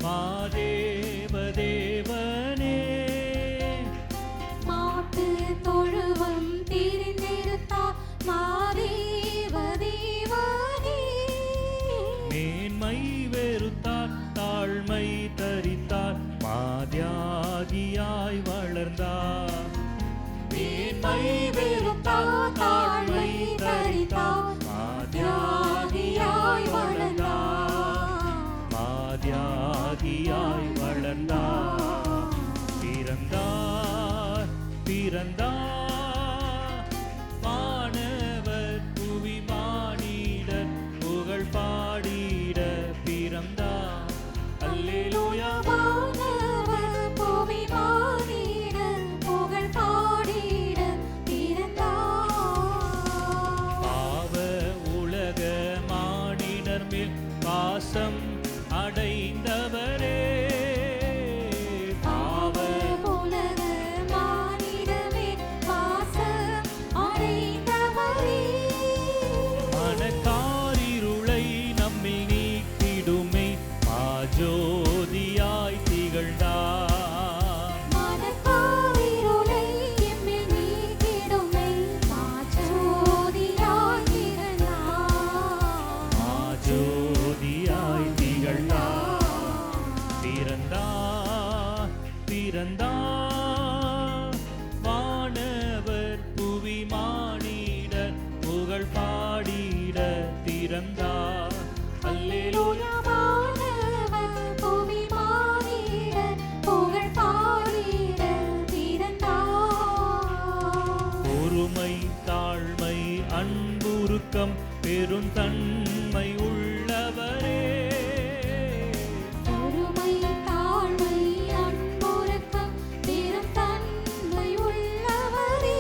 மாதேவ தேவனே மாட்டு தொழுவம் திரிந்திருத்தார் மாதேவ தேவனே. மேன்மை வெறுத்தார் தாழ்மை தரித்தார் மாத்யாகியாய் வளர்ந்தார். மேன்மை வெறுத்தார் தாழ்மை தரித்தார் மாத்யாகியாய் வளர்ந்தார். மாத்யாகியாய் வளர்ந்தார். பிறந்தார் பிறந்தார் மாணவர் புவி மானிடர் புகழ் பாடிட பிறந்தார். அல்லேலூயா. வானவர் புவி மானிடர் புகழ் பாடிட பிறந்தார். பாவ உலக மானிடர் மேல் பாசம் அடைந்தவரே. பாவ உலக மானிடமே வாசம் அடைந்தவரே. மனக்காரிருளை நம்மில் நீக்கிடுமே மாஜோதியாய் திகழ்ந்தார். மனக்காரிருளை எம்மில் நீக்கிடுமே மாஜோதியாய் திகழ்ந்தார். மாஜோதியாய் திகழ்ந்தார். பிறந்தார் பிறந்தார் வானவர் புவி மானிடர் புகழ் பாடிட பிறந்தார். அல்லேலூயா. வானவர் புவி மானிடர் புகழ் பாடிட பிறந்தார். பொறுமை தாழ்மை அன்புருக்கம் பெருந்தன்மை உள்ளவரே. பொறுமை தாழ்மை அன்புரக்கம் பெரும் தன்மை உள்ளவரே.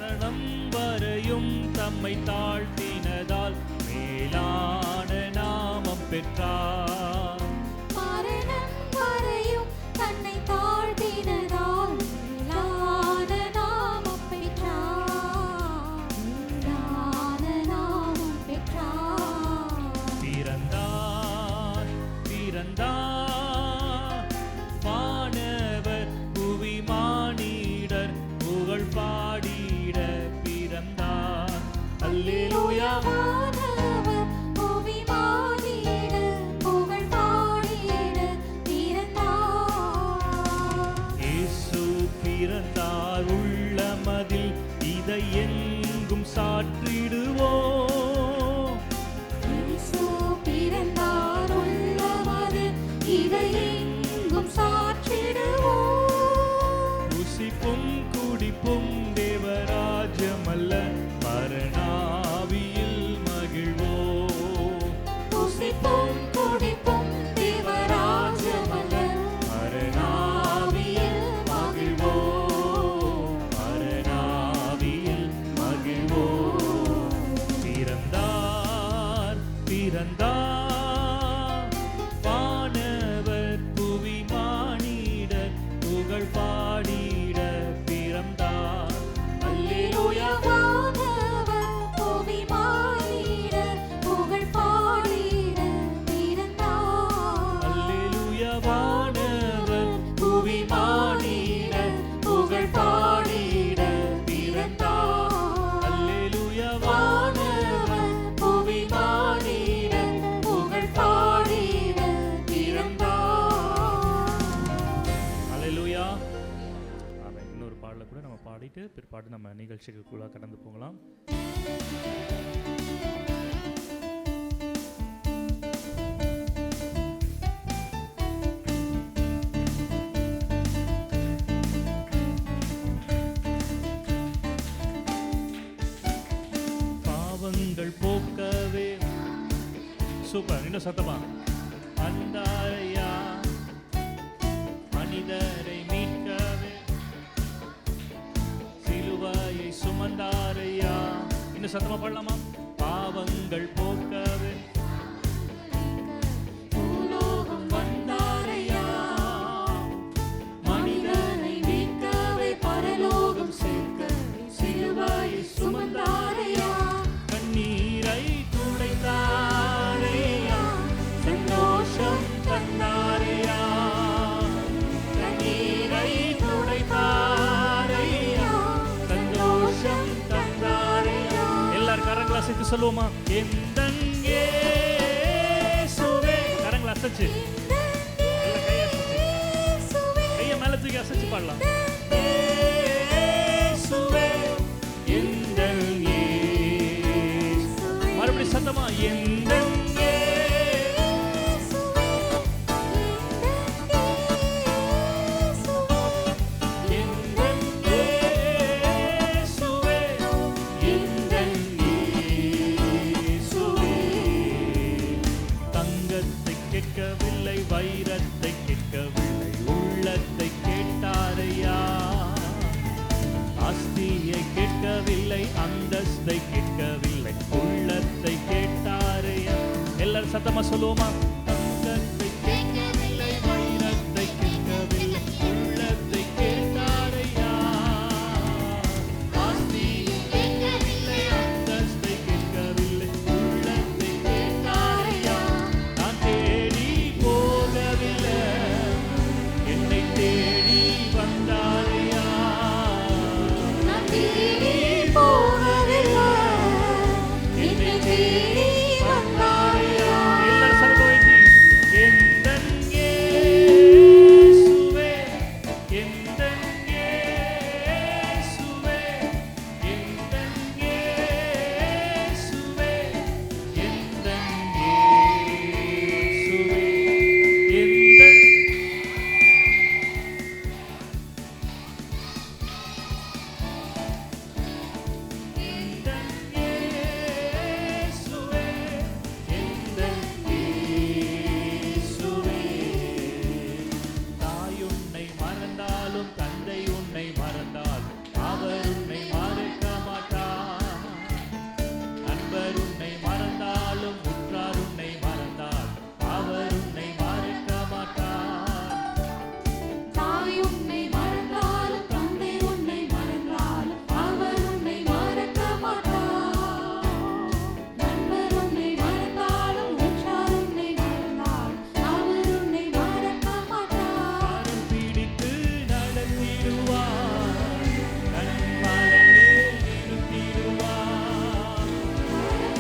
மரணம் வரையும் தம்மை தாழ்த்தினதால் மேலான நாமம் பெற்றார். மரணம் வரையும் தன்னை தாழ்த்தினதால் மேலான நாமம் பெற்றார். மேலான நாமம் பெற்றார். பிறந்தார் பிறந்தார் வானவர் புவி மானிடர் புகழ் பாடிட பிறந்தார். அல்லேலூயா. வானவர் புவி மானிடர் புகழ் பாடிட பிறந்தார். இயேசு பிறந்தார் உள்ளமதில் இதை எங்கும் சாற்றிடுவோம். இயேசு பிறந்தார் உள்ளமதில் இதை எங்கும் சாற்றிடுவோம். புசிப்பும் குடிப்பும் தேவராஜ்யமல்ல பரணாவியில் மகிழ்வோம். புசிப்பும் குடிப்பும் தேவராஜ்யமல்ல பரணாவியில் மகிழ்வோம். பரணாவியில் மகிழ்வோம். பிறந்தார் பிறந்தார் வானவர் புவி மானிடர் புகழ் பாடிட பிறந்தார். அல்லேலூயா. வானவர் புவி மானிடர் புகழ் பாடிட பிறந்தார். அல்லேலூயா. வானவர் புவி மானிடர் புகழ் பாடிட பிறந்தார். அல்லேலூயா. வானவர் புவி மானிடர் புகழ் பாடிட பிறந்தார். அல்லேலூயா. ஆமென். இன்னொரு பாடலை கூட நம்ம பாடிட்டு பிற்பாடு நம்ம நிகழ்ச்சிகளுக்குள்ள கடந்து போகலாம். பாவங்கள் போக்கவே. சூப்பர். இன்னும் சத்தமா. அந்தாரையா மனிதரை மீட்கவே சிலுவையை சுமந்தாரையா. இன்னும் சத்தமா பாடலாமா? பாவங்கள் போக்கவே பூலோகம் வந்தாரையா. மனிதனை மீட்கவே பரலோகம் சேர்க்க சிலுவையை சுமந்தாரையா. கண்ணீரை துடைத்தாரையா. சந்தோஷம் சேர்ந்து சொல்லுவோமா? எந்தன் இயேசுவே. கரங்களை அசைச்சு, கையை அசைச்சு, கையை மேல தூக்கி அசைச்சு பாடலாம். இயேசுவே, எந்தன் இயேசுவே. மறுபடியும் சத்தமா, எந்தன் வைரத்தை கேட்கவில்லை, உள்ளத்தை கேட்டாரையா. ஆஸ்தியை கேட்கவில்லை, அந்தஸ்தை கேட்கவில்லை, உள்ளத்தை கேட்டாரையா. எல்லாரும் சத்தமா சொல்லுவோமா? தங்கத்தை கேட்கவில்லை, வைரத்தை கேட்கவில்லை, உள்ளத்தை கேட்டாரையா. ஆஸ்தியை கேட்கவில்லை, அந்தஸ்தை கேட்கவில்லை, உள்ளத்தை கேட்டாரையா. நான் தேடி போகவில்லை, என்னை தேடி வந்தாரையா. நான் தேடி போகவில்லை, என்னை தேடி வந்தாரையா. எல்லாரும் சர்வவைத்தி. எந்தன் இயேசுவே, எந்தன் இயேசுவே, எந்தன் இயேசுவே, எந்தன் இயேசுவே, எந்தன் தாய் உன்னை மறந்தாலும் தந்தை உன்னை மறந்தாலும் அவர் உன்னை மறக்க மாட்டார். நண்பர் உன்னை மறந்தாலும் உற்றார் உன்னை மறந்தாலும் அவர் உன்னை மறக்க மாட்டார். தாய் உன்னை மறந்தாலும் தந்தை உன்னை மறந்தாலும் அவர் உன்னை மறக்க மாட்டார். நண்பர் உன்னை மறந்தாலும் உற்றார் உன்னை மறந்தாலும் அவர் உன்னை மறக்க மாட்டார். கரம் பிடித்து நடத்திடுவார், கண்மலையே நிறுத்திடுவார்.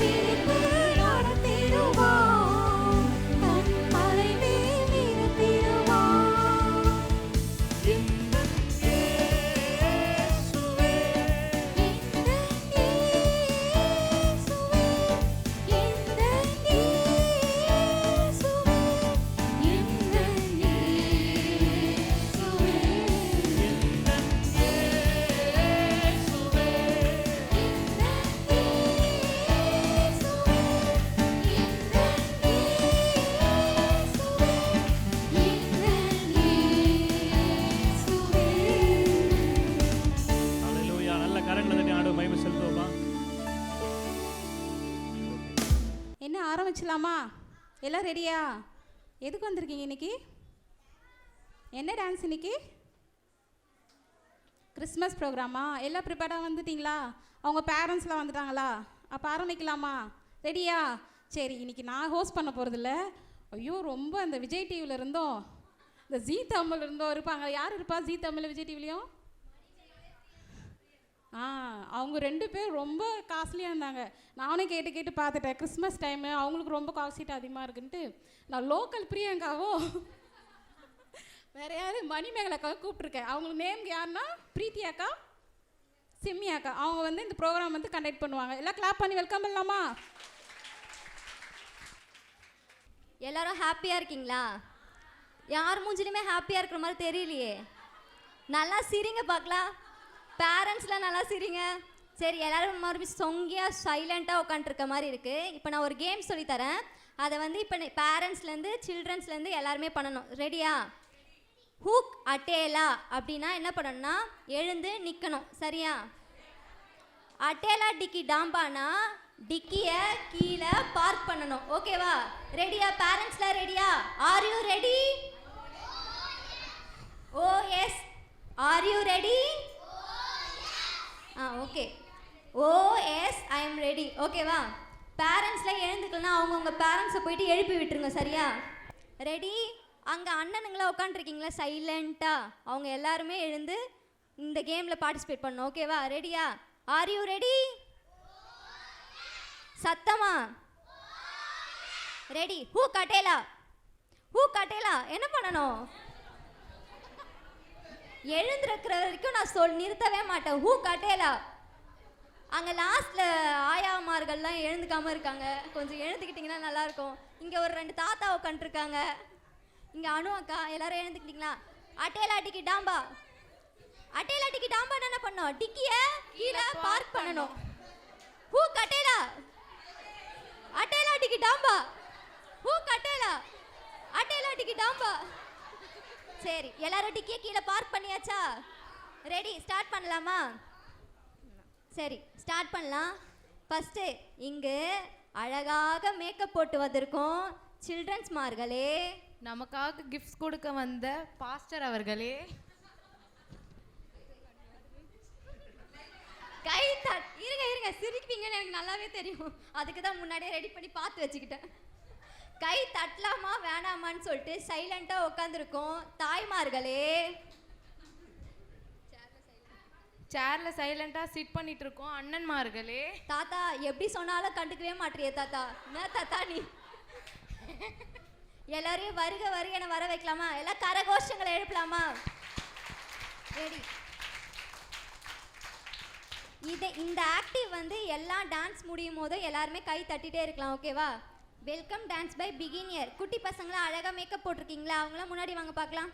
பிடித்து நடத்திடுவார், தன் மலை மேல் நிறுத்திடுவார். எந்தன் இயேசுவே, அல்லேலூயா. நல்ல கரங்களை தட்டி ஆண்டவருக்கு மகிமை செலுத்துவோமா? என்ன ஆரம்பிச்சலாமா? எல்லாம் ரெடியா? எதுக்கு வந்திருக்கீங்க இன்னைக்கு? என்ன டான்ஸ் இன்னைக்கு? கிறிஸ்மஸ் ப்ரோக்ராமா? எல்லாம் ப்ரிப்பேர்டாக வந்துட்டீங்களா? அவங்க பேரண்ட்ஸ்லாம் வந்துட்டாங்களா? அப்போ ஆரம்பிக்கலாமா? ரெடியா? சரி, இன்னைக்கு நான் ஹோஸ்ட் பண்ண போகிறதில்ல. ஐயோ, ரொம்ப அந்த விஜய் டிவியில் இருந்தோம், இந்த ஜீ தமிழ் இருந்தோம் இருப்பாங்க. யார் இருப்பா ஜீ தமிழ் விஜய் டிவிலையும்? அவங்க 2 பேர் ரொம்ப காஸ்ட்லியாக இருந்தாங்க. நானும் கேட்டு கேட்டு பார்த்துட்டேன். கிறிஸ்மஸ் டைமு அவங்களுக்கு ரொம்ப காஸ்ட் அதிகமாக இருக்குன்ட்டு நான் லோக்கல் பிரியங்காவோ வேற யாரு மணிமேகலாக்காவை கூப்பிட்ருக்கேன். அவங்களுக்கு நேம் யாருன்னா பிரீத்தி அக்கா, சிம்மி அக்கா. அவங்க வந்து இந்த ப்ரோக்ராம் வந்து கண்டக்ட் பண்ணுவாங்க. எல்லாம் கிளாப் பண்ணி வெல்கம் பண்ணலாமா? எல்லாரும் ஹாப்பியாக இருக்கீங்களா? யார் மூஞ்சிலுமே ஹாப்பியாக இருக்கிற மாதிரி தெரியலையே. நல்லா சிரிங்க பார்க்கலாம். பேரண்ட்ஸ்லாம் நல்லா சிரிங்க. சரி, எல்லோரும் மறுபடியும் சொங்கியாக சைலண்ட்டாக உட்காந்துருக்க மாதிரி இருக்குது. இப்போ நான் ஒரு கேம் சொல்லித்தரேன். அதை வந்து இப்போ பேரண்ட்ஸ்லேருந்து சில்ட்ரன்ஸ்லேருந்து எல்லாருமே பண்ணணும். ரெடியா? ஹூக் அட்டேலா அப்படின்னா என்ன பண்ணணும்னா எழுந்து நிற்கணும். சரியா? அட்டேலா டிக்கி டாம்பானா டிக்கியை கீழே பார்க் பண்ணணும். ஓகேவா? ரெடியா? பேரண்ட்ஸ்லாம் ரெடியா? Are you ready? Oh yes. Are you ready? Okay. Oh yes, I am ready. ஓகேவா? பேரண்ட்ஸ்லாம் எழுந்துக்கலன்னா அவங்கவுங்க பேரண்ட்ஸை போயிட்டு எழுப்பி விட்டுருங்க. சரியா? ரெடி? அங்கே அண்ணனுங்களாம் உட்காந்துருக்கீங்களா சைலண்ட்டாக, அவங்க எல்லாருமே எழுந்து இந்த கேமில் பார்ட்டிசிபேட் பண்ணணும். ஓகேவா? ரெடியா? Are you ready? சத்தமா ரெடி. ஹூ கட்டேலா, ஹூ கட்டேலா. என்ன பண்ணணும்? எழுந்திருக்கிற வரைக்கும் நான் நிறுத்தவே மாட்டேன். ஹூ கட்டேலா. அங்கே லாஸ்ட்டில் ஆயாமார்கள்லாம் எழுந்துக்காமல் இருக்காங்க, கொஞ்சம் எழுந்துக்கிட்டிங்கன்னா நல்லாயிருக்கும். இங்கே ஒரு 2 தாத்தா உட்காந்துருக்காங்க. இங்கே அனு அக்கா எல்லாரும் எழுந்துக்கிட்டிங்களா? அட்டேலா டிக்கி டாம்பா. அட்டேலா டிக்கி டாம்பா என்ன பண்ணோம்? டிக்கியை கீழே பார்க் பண்ணணும். ஹூ கட்டேலா, அட்டேலா டிக்கி டாம்பா. ஹூ கட்டேலா, அட்டேலா டிக்கி டாம்பா. சரி, எல்லாரும் டிக்கியை கீழே பார்க் பண்ணியாச்சா? ரெடி, ஸ்டார்ட் பண்ணலாமா? சரி, ஸ்டார்ட் பண்ணலாம். ஃபஸ்ட்டு இங்கு அழகாக மேக்கப் போட்டு வந்திருக்கோம் சில்ட்ரன்ஸ் மார்களே, நமக்காக கிஃப்ட்ஸ் கொடுக்க வந்த பாஸ்டர் அவர்களே, கை இருங்க சிரிப்பீங்கன்னு எனக்கு நல்லாவே தெரியும். அதுக்கு தான் முன்னாடியே ரெடி பண்ணி பார்த்து வச்சுக்கிட்டேன். கை தட்டலாமா வேணாமான்னு சொல்லிட்டு சைலண்டாக உட்காந்துருக்கோம் தாய்மார்களே. சேர்ல சைலண்டா சிட் பண்ணிட்டு இருக்கோம் அண்ணன்மார்களே. தாத்தா எப்படி சொன்னாலும் கண்டுக்கவே மாட்டியே தாத்தா. என்ன தாத்தா நீ? எல்லாரையும் வருக வருகன்னு வர வைக்கலாமா? எல்லாம் கரகோஷங்களை எழுப்பலாமா? ரெடி. இந்த ஆக்டிவ் வந்து எல்லாம் டான்ஸ் முடியும் போதும் எல்லாருமே கை தட்டிட்டே இருக்கலாம், ஓகேவா? Welcome dance by beginner. குட்டி பசங்களாம் அழகாக மேக்கப் போட்டிருக்கீங்களா? அவங்களாம் முன்னாடி வாங்க பார்க்கலாம்.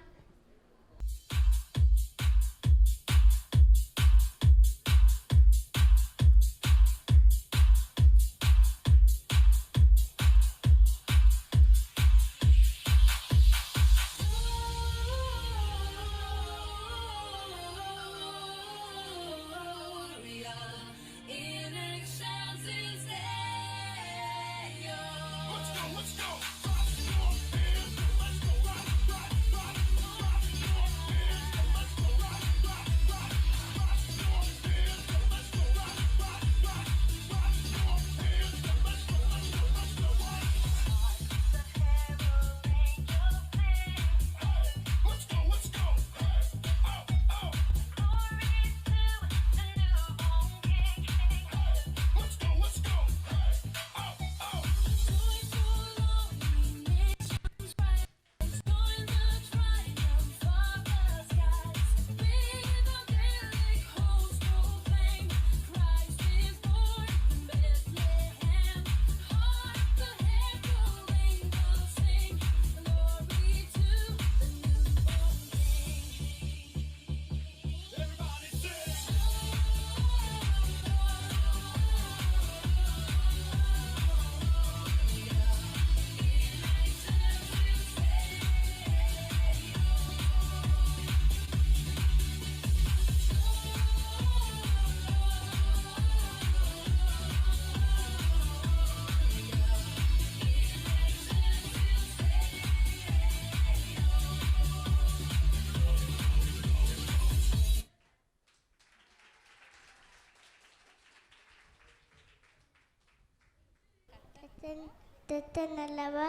Tetanalawa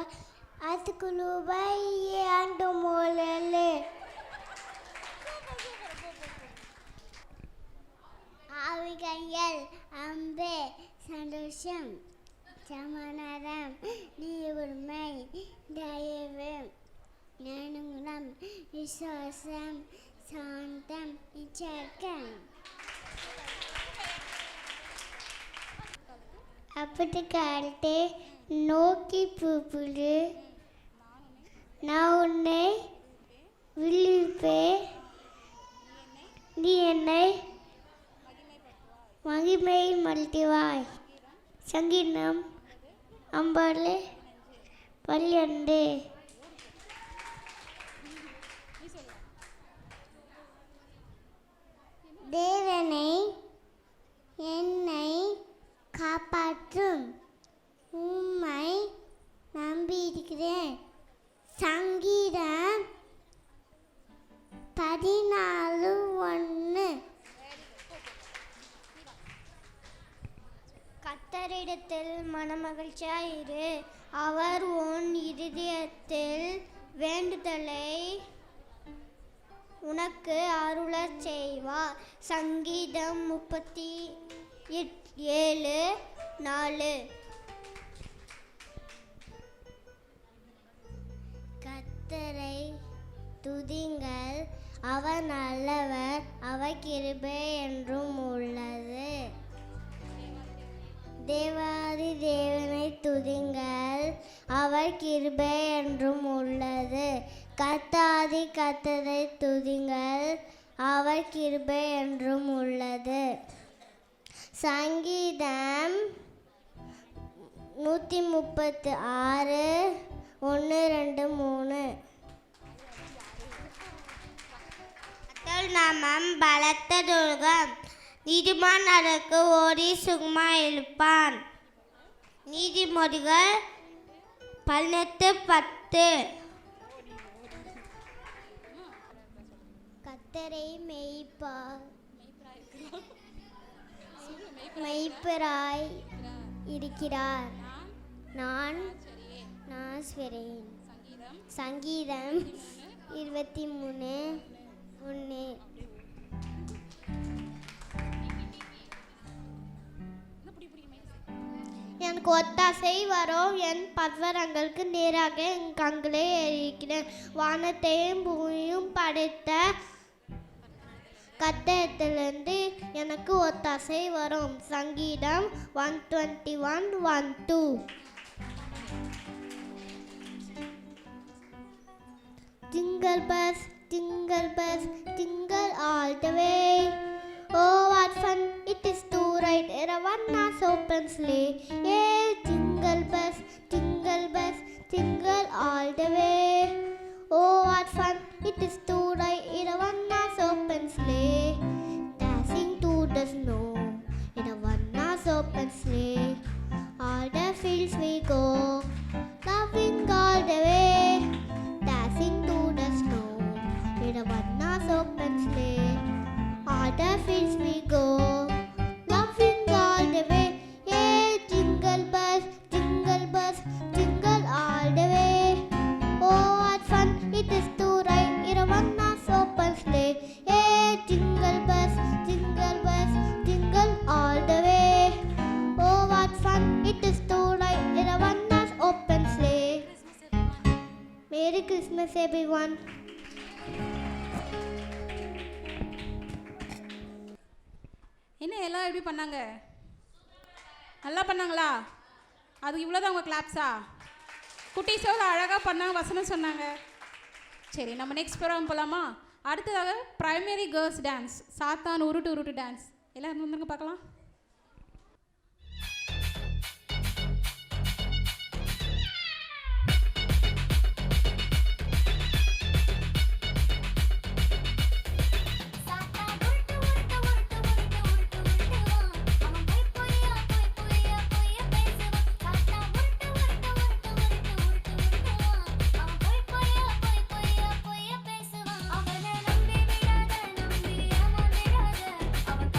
at kulubay ando molele. Awigangal ambe sandosham chamanaram niyurmai dayevem nanungram visasam santam ichakam. அப்படி காலத்தே நோக்கி பூப்புடு நான் உன்னை விழிப்பேன், நீ என்னை மகிமையில் மல்டிவாய். சங்கீதம் 50:12. தேவனை என்னை காப்பாற்றும், உம்மை நம்பியிருக்கிறேன். சங்கீதம் 14:1. கர்த்தரிடத்தில் மனமகிழ்ச்சியாயிரு, அவர் உன் இருதயத்தில் வேண்டுதலை உனக்கு அருளச் செய்வார். சங்கீதம் 37:4. துதிங்கள். அவர் நல்லவர், அவர் கிருபை என்றும் உள்ளது. தேவாதி தேவனை துதிங்கள், அவர் கிருபை என்றும் உள்ளது. கர்த்தாதி கர்த்தரை துதிங்கள், அவர் கிருபை என்றும் உள்ளது. சங்கீதம் 136 1 2 3. நாமம் பலத்த துர்கம், நீதிமான் அதற்கு ஓடி சுகமா இருப்பான். நீதிமொழிகள் 18:10. கர்த்தரை மெய்ப்பராய் இருக்கிறார். நான் நாஸ்வரேன். சங்கீதம் 23:1. எனக்கு ஒத்தாசை வரும், என் பர்வதங்களுக்கு நேராக என் கண்களை எரிக்கிறேன். வானத்தையும் பூமியும் படைத்த கர்த்தரிடத்திலிருந்து எனக்கு ஒத்தாசை வரும். சங்கீதம் 121:1-2. Jingle bells, jingle bells, jingle all the way. Oh, what fun it is to ride in a one-horse open sleigh. Yeah, jingle bells, jingle all the way. Oh, what fun it is to ride in a one-horse open sleigh. Dashing through the snow in a one-horse open sleigh. All the fields we go, laughing all the way. Dashing through the snow in a one-horse open sleigh. All the fields we go, laughing all the way. Yeah, jingle bells, jingle all the way. Oh, what fun it is to ride in a one-horse open sleigh. Yeah, jingle bells, jingle all the way. Oh, what fun it is to ride in a one-horse open sleigh. Merry Christmas, everyone. என்ன எல்லாம் எப்படி பண்ணாங்க? நல்லா பண்ணாங்களா? அதுக்கு இவ்வளோதான் அவங்க கிளாப்ஸா? குட்டீஸ் எவ்வளோ அழகாக பண்ணாங்க, வசனம் சொன்னாங்க. சரி, நம்ம நெக்ஸ்ட் ப்ரோக்ராம் போகலாமா? அடுத்ததாக ப்ரைமரி கேர்ள்ஸ் டான்ஸ், சாத்தான் உருட்டு டான்ஸ். எல்லோரும் வந்துருங்க பார்க்கலாம். அவன்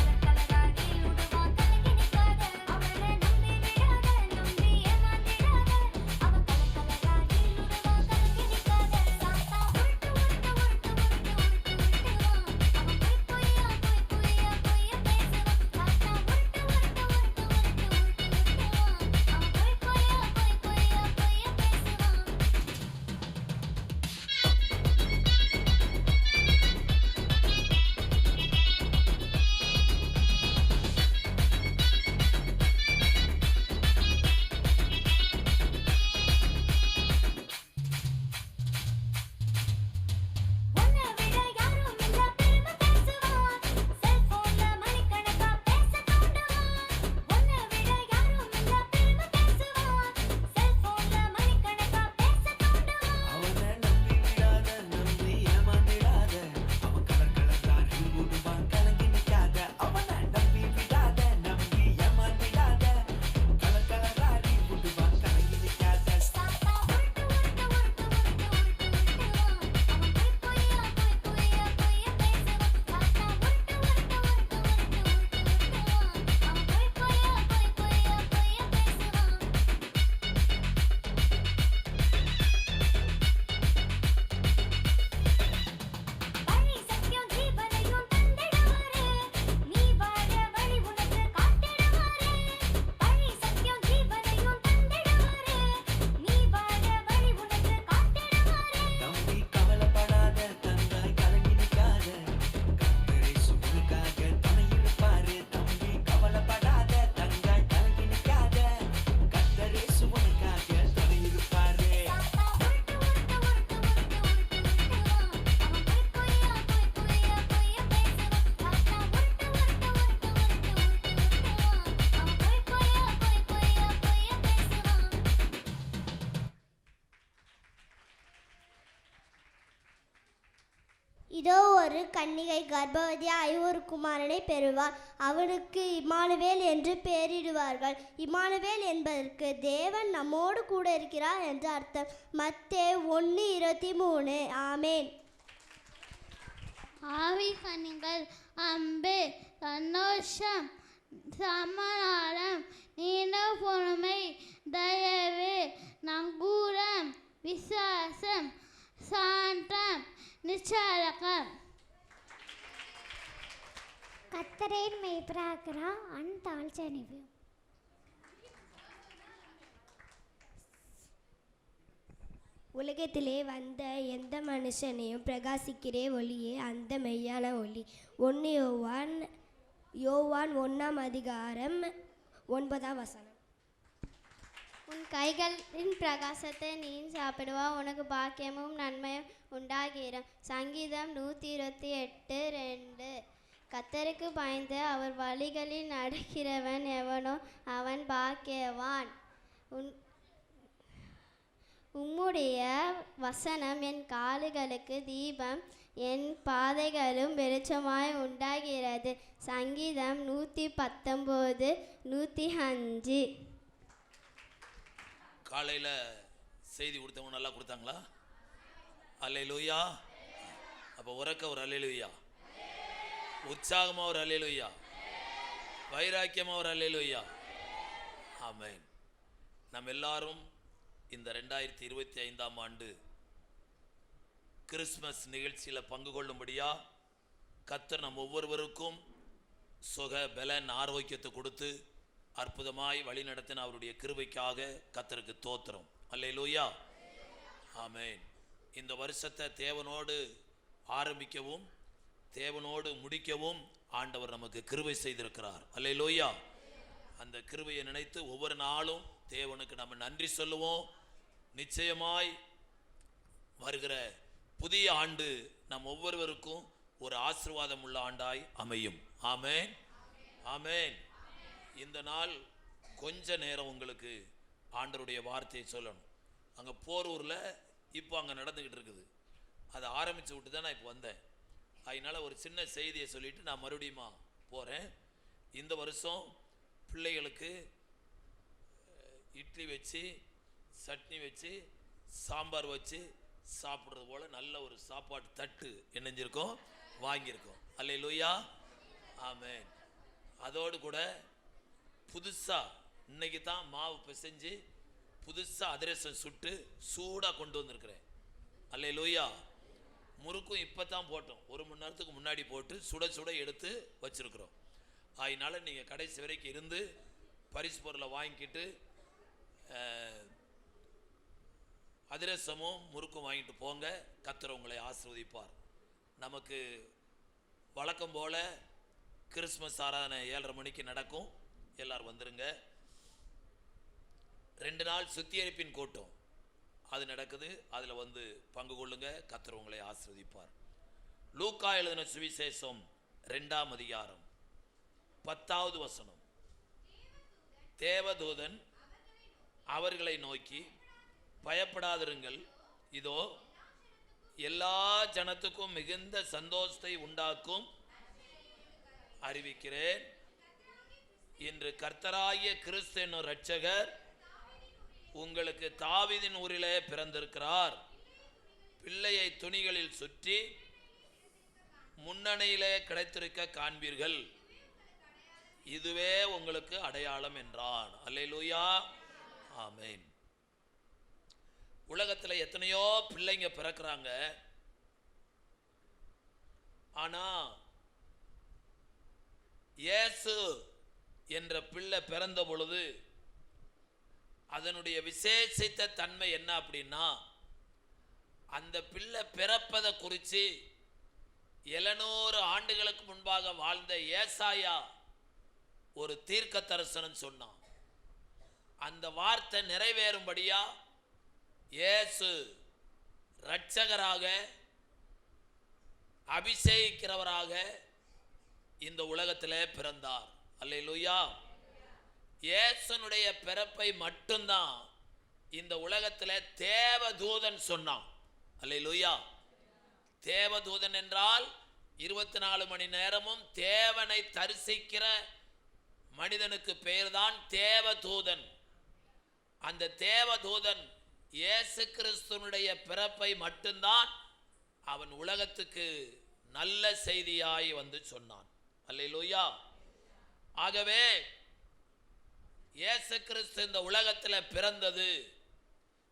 இதோ ஒரு கன்னிகை கர்ப்பவதியாய் ஒரு குமாரனை பெறுவார். அவனுக்கு இம்மானுவேல் என்று பெயரிடுவார்கள். இம்மானுவேல் என்பதற்கு தேவன் நம்மோடு கூட இருக்கிறார் என்று அர்த்தம். மத்தேயு 1:23. ஆமேன். ஆவி கனிகள் அன்பு, சந்தோஷம், சமாதானம், நீண்ட பொறுமை, தயவு, நங்கூரம், விசுவாசம், சாந்தம், நிச்சயம். கர்த்தரின் மேய்ப்பராகிறார் அன்தாழ்ச்சனிவு. உலகத்திலே வந்த எந்த மனுஷனையும் பிரகாசிக்கிறே ஒளியே அந்த மெய்யான ஒளி. 1 யோவான் 1:9. உன் கைகளின் பிரகாசத்தை நீ சாப்பிடுவா, உனக்கு பாக்கியமும் நன்மையும் உண்டாகிரும். சங்கீதம் 128:2. கர்த்தருக்கு பயந்து அவர் வழிகளில் நடக்கிறவன் எவனோ அவன் பாக்கியவான். உம்முடைய வசனம் என் கால்களுக்கு தீபம், என் பாதைகளும் வெளிச்சமாய் உண்டாகிறது. சங்கீதம் 119:105. காலையில் செய்தி கொடுத்தவங்க நல்லா கொடுத்தாங்களா? அல்லேலூயா. அப்போ உறக்க ஒரு அல்லேலூயா, உற்சாகமாக ஒரு அல்லேலூயா, வைராக்கியமாக ஒரு அல்லேலூயா. ஆமென். நம்ம எல்லாரும் இந்த 2025ஆம் ஆண்டு கிறிஸ்மஸ் நிகழ்ச்சியில் பங்கு கொள்ளும்படியா கர்த்தர் நம் ஒவ்வொருவருக்கும் சுக பலன் ஆரோக்கியத்தை கொடுத்து அற்புதமாய் வழி நடத்தின அவருடைய கிருபைக்காக கர்த்தருக்கு தோத்திரம். அல்லேலூயா. ஆமென். இந்த வருஷத்தை தேவனோடு ஆரம்பிக்கவும் தேவனோடு முடிக்கவும் ஆண்டவர் நமக்கு கிருபை செய்திருக்கிறார். அல்லேலூயா. அந்த கிருபையை நினைத்து ஒவ்வொரு நாளும் தேவனுக்கு நம்ம நன்றி சொல்லுவோம். நிச்சயமாய் வருகிற புதிய ஆண்டு நம் ஒவ்வொருவருக்கும் ஒரு ஆசீர்வாதம் உள்ள ஆண்டாய் அமையும். ஆமென், ஆமென். இந்த நாள் கொஞ்ச நேரம் உங்களுக்கு ஆண்டவருடைய வார்த்தையை சொல்லணும். அங்கே போரூரில் இப்போ அங்கே நடந்துக்கிட்டு இருக்குது. அதை ஆரம்பித்து விட்டு தான் நான் இப்போ வந்தேன். அதனால் ஒரு சின்ன செய்தியை சொல்லிவிட்டு நான் மறுபடியும் போகிறேன். இந்த வருஷம் பிள்ளைகளுக்கு இட்லி வச்சு சட்னி வச்சு சாம்பார் வச்சு சாப்பிட்றது போல் நல்ல ஒரு சாப்பாடு தட்டு இணைஞ்சிருக்கோம், வாங்கியிருக்கோம். அல்லேலூயா. ஆமென். அதோடு கூட புதுசாக இன்னைக்கு தான் மாவு பிசைஞ்சு புதுசாக அதிரசம் சுட்டு சூடாக கொண்டு வந்திருக்கிறேன். அல்லேலூயா. முறுக்கும் இப்போ தான் போட்டோம், 1 மணி நேரத்துக்கு முன்னாடி போட்டு சுட சுட எடுத்து வச்சுருக்குறோம். அதனால் நீங்கள் கடைசி வரைக்கும் இருந்து பரிசு பொருளை வாங்கிக்கிட்டு அதிரசமும் முறுக்கும் வாங்கிட்டு போங்க. கர்த்தர் உங்களை ஆசீர்வதிப்பார். நமக்கு வழக்கம் போல் கிறிஸ்மஸ் ஆராதனை 7:30 மணிக்கு நடக்கும். எல்லாரும் வந்துருங்க. 2 நாள் சுத்திகரிப்பின் கூட்டம் அது நடக்குது. அதில் வந்து பங்கு கொள்ளுங்க. கர்த்தர் உங்களை ஆசீர்வதிப்பார். லூக்கா எழுதின சுவிசேஷம் 2ஆம் அதிகாரம் 10வது வசனம். தேவதூதன் அவர்களை நோக்கி, பயப்படாதிருங்கள், இதோ எல்லா ஜனத்துக்கும் மிகுந்த சந்தோஷத்தை உண்டாக்கும் அறிவிக்கிறேன். இன்று கர்த்தராகிய கிறிஸ்து என்னும் இரட்சகர் உங்களுக்கு தாவீதின் ஊரிலே பிறந்திருக்கிறார். பிள்ளையை துணிகளில் சுற்றி முன்னணியிலே கிடைத்திருக்க காண்பீர்கள். இதுவே உங்களுக்கு அடையாளம் என்றான். அல்லேலூயா. ஆமென். உலகத்தில் எத்தனையோ பிள்ளைங்க பிறக்கிறாங்க. ஆனா இயேசு என்ற பிள்ளை பிறந்த பொழுது அதனுடைய விசேஷித்த தன்மை என்ன அப்படின்னா, அந்த பிள்ளை பிறப்பதை குறித்து 700 ஆண்டுகளுக்கு முன்பாக வாழ்ந்த ஏசாயா ஒரு தீர்க்க தரிசனம் சொன்னான். அந்த வார்த்தை நிறைவேறும்படியா இயேசு இரட்சகராக அபிஷேகிக்கிறவராக இந்த உலகத்திலே பிறந்தார். அல்லேலூயா. இயேசுனுடைய பிறப்பை மட்டும்தான் இந்த உலகத்தில் தேவதூதன் சொன்னான். அல்லேலூயா. தேவதூதன் என்றால் 24 மணி நேரமும் தேவனை தரிசிக்கிற மனிதனுக்கு பெயர்தான் தேவதூதன். அந்த தேவதூதன் இயேசு கிறிஸ்துவனுடைய பிறப்பை மட்டும்தான் அவன் உலகத்துக்கு நல்ல செய்தியாய் வந்து சொன்னான். அல்லேலூயா. ஆகவே இயேசு கிறிஸ்து இந்த உலகத்தில் பிறந்தது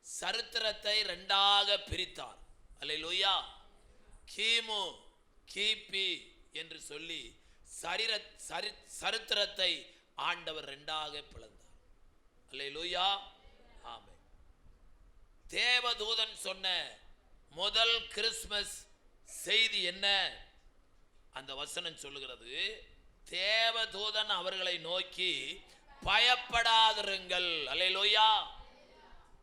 சரித்திரத்தை ரெண்டாக பிரித்தார். அல்லேலூயா. கிமு கிபி என்று சொல்லி சரித்திரத்தை ஆண்டவர் ரெண்டாக பிளந்தார். அல்லேலூயா. ஆமென். தேவதூதன் சொன்ன முதல் கிறிஸ்மஸ் செய்தி என்ன? அந்த வசனம் சொல்லுகிறது, தேவதூதன் அவர்களை நோக்கி பயப்படாதிருங்கள். அல்லேலூயா.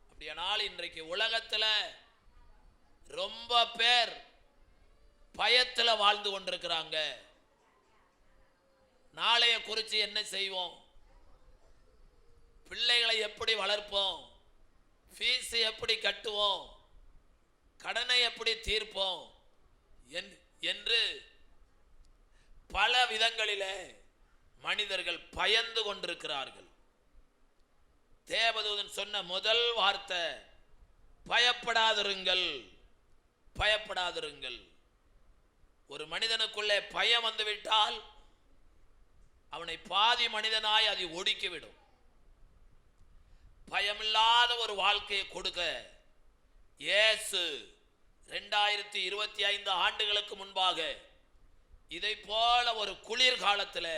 அப்படியானால் இன்றைக்கு உலகத்துல ரொம்ப பேர் பயத்துல வாழ்ந்து கொண்டிருக்கிறாங்க. நாளைய குறித்து என்ன செய்வோம், பிள்ளைகளை எப்படி வளர்ப்போம், ஃபீஸ் எப்படி கட்டுவோம், கடனை எப்படி தீர்ப்போம் என்று பல விதங்களிலே மனிதர்கள் பயந்து கொண்டிருக்கிறார்கள். தேவதூதன் சொன்ன முதல் வார்த்தை பயப்படாதிருங்கள், பயப்படாதிருங்கள். ஒரு மனிதனுக்குள்ளே பயம் வந்துவிட்டால் அவனை பாதி மனிதனாய் அதை ஒடுக்கிவிடும். பயமில்லாத ஒரு வாழ்க்கையை கொடுக்க இயேசு 2025 ஆண்டுகளுக்கு முன்பாக இதை போல ஒரு குளிர்காலத்தில்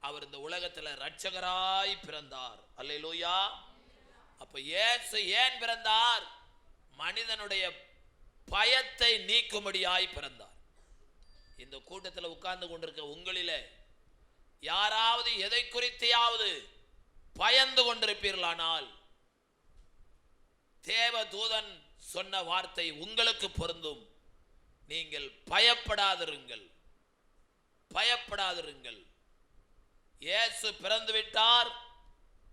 அவர் இந்த உலகத்தில் இரட்சகராய் பிறந்தார். அல்லேலூயா. அப்ப இயேசு ஏன் பிறந்தார்? மனிதனுடைய பயத்தை நீக்கும்படியாய் பிறந்தார். இந்த கூட்டத்தில் உட்கார்ந்து கொண்டிருக்க உங்களிலே யாராவது எதை குறித்தையாவது பயந்து கொண்டிருப்பீர்களானால் தேவதூதன் சொன்ன வார்த்தை உங்களுக்கு பொருந்தும். நீங்கள் பயப்படாதிருங்கள், பயப்படாதிருங்கள். இயேசு பிறந்து விட்டார்,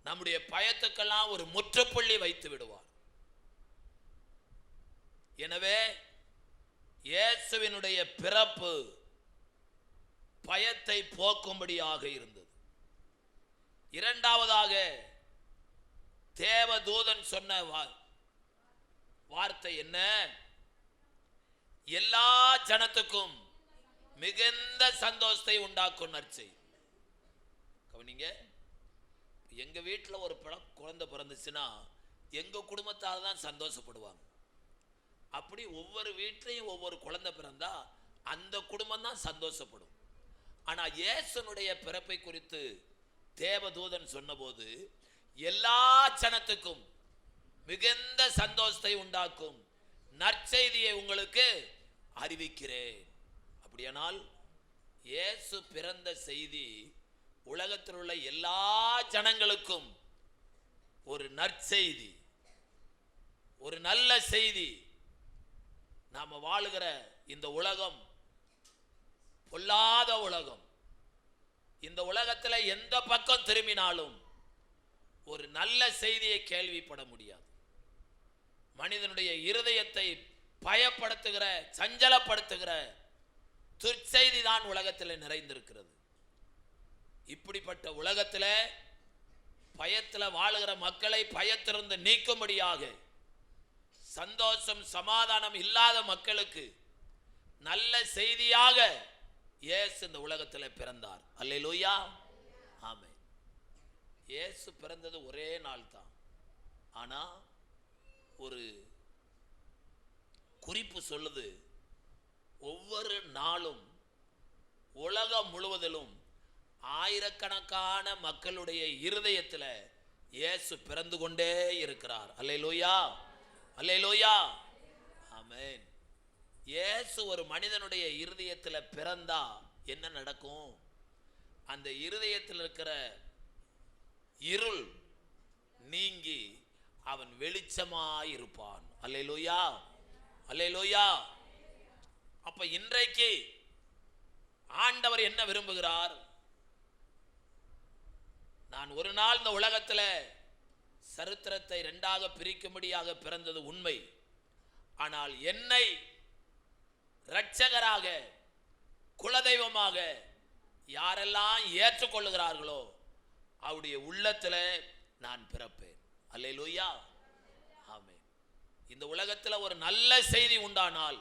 நம்முடைய பயத்துக்கெல்லாம் ஒரு முற்றுப்புள்ளி வைத்து விடுவார். எனவே இயேசுவினுடைய பிறப்பு பயத்தை போக்கும்படியாக இருந்தது. இரண்டாவதாக தேவதூதன் சொன்ன வார்த்தை என்ன? எல்லா ஜனத்துக்கும் மிகுந்த சந்தோஷத்தை உண்டாக்கும் நற்செய்தி. கவனிங்க, எங்க வீட்டில் ஒரு குழந்தை பிறந்துச்சுன்னா எங்க குடும்பத்தால் தான் சந்தோஷப்படுவாங்க. அப்படி ஒவ்வொரு வீட்லையும் ஒவ்வொரு குழந்தை பிறந்தா அந்த குடும்பம் தான் சந்தோஷப்படும். ஆனா இயேசுனுடைய பிறப்பை குறித்து தேவதூதன் சொன்னபோது எல்லா ஜனத்துக்கும் மிகுந்த சந்தோஷத்தை உண்டாக்கும் நற்செய்தியை உங்களுக்கு அறிவிக்கிறேன். அப்படியானால் இயேசு பிறந்த செய்தி உலகத்தில் உள்ள எல்லா ஜனங்களுக்கும் ஒரு நற்செய்தி, ஒரு நல்ல செய்தி. நாம வாழுகிற இந்த உலகம் பொல்லாத உலகம். இந்த உலகத்தில் எந்த பக்கம் திரும்பினாலும் ஒரு நல்ல செய்தியை கேள்விப்பட முடியாது. மனிதனுடைய இருதயத்தை பயப்படுத்துகிற, சஞ்சலப்படுத்துகிற துர்ச்செய்தி தான் உலகத்தில் நிறைந்திருக்கிறது. இப்படிப்பட்ட உலகத்தில் பயத்தில் வாழுகிற மக்களை பயத்திலிருந்து நீக்கும்படியாக, சந்தோஷம் சமாதானம் இல்லாத மக்களுக்கு நல்ல செய்தியாக இயேசு இந்த உலகத்தில் பிறந்தார். அல்லேலூயா. ஆமென். இயேசு பிறந்தது ஒரே நாள் தான். ஆனா ஒரு குறிப்பு சொல்லுது, ஒவ்வொரு நாளும் உலகம் முழுவதிலும் ஆயிரக்கணக்கான மக்களுடைய இருதயத்தில் இயேசு பிறந்து கொண்டே இருக்கிறார். அல்லேலூயா, அல்லேலூயா. ஆமென். இயேசு ஒரு மனிதனுடைய இருதயத்தில் பிறந்தா என்ன நடக்கும்? அந்த இருதயத்தில் இருக்கிற இருள் நீங்கி அவன் வெளிச்சமாயிருப்பான். அல்லேலூயா, அல்லேலூயா. அப்ப இன்றைக்கு ஆண்டவர் என்ன விரும்புகிறார்? நான் ஒரு நாள் இந்த உலகத்தில் சரித்திரத்தை இரண்டாக பிரிக்கும்படியாக பிறந்தது உண்மை. ஆனால் என்னை இரட்சகராக குலதெய்வமாக யாரெல்லாம் ஏற்றுக்கொள்ளுகிறார்களோ அவருடைய உள்ளத்துல நான் பிறப்பேன். அல்லேலூயா, ஆமென். இந்த உலகத்துல ஒரு நல்ல செய்தி உண்டானால்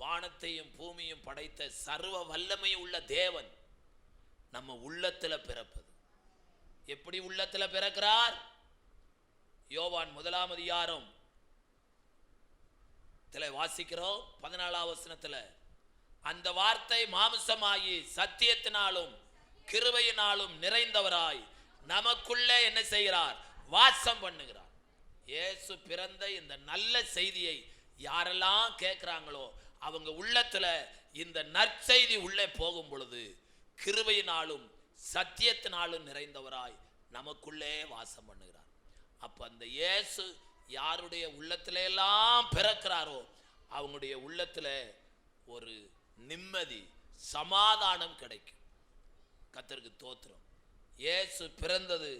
வானத்தையும் பூமியும் படைத்த சர்வ வல்லமை உள்ள தேவன் நம்ம உள்ளத்துல பிறப்பது. எப்படி உள்ளத்துல பிறக்கிறார்? யோவான் 1 அதிகாரம் வாசிக்கிறோம் 14 வசனத்துல, அந்த வார்த்தை மாம்சமாகி சத்தியத்தினாலும் கிருபையினாலும் நிறைந்தவராய் நமக்குள்ளே என்ன செய்கிறார்? வாசம் பண்ணுகிறார். இயேசு பிறந்த இந்த நல்ல செய்தியை யாரெல்லாம் கேட்கிறாங்களோ அவங்க உள்ளத்துல இந்த நற்செய்தி உள்ளே போகும் பொழுது கிருபையினாலும் சத்தியத்தினாலும் நிறைந்தவராய் நமக்குள்ளே வாசம் பண்ணுகிறார். அப்ப அந்த இயேசு யாருடைய உள்ளத்துல எல்லாம் பிறக்கிறாரோ அவங்களுடைய உள்ளத்துல ஒரு நிம்மதி, சமாதானம் கிடைக்கும். கர்த்தருக்கு தோத்திரம். இயேசு பிறந்தது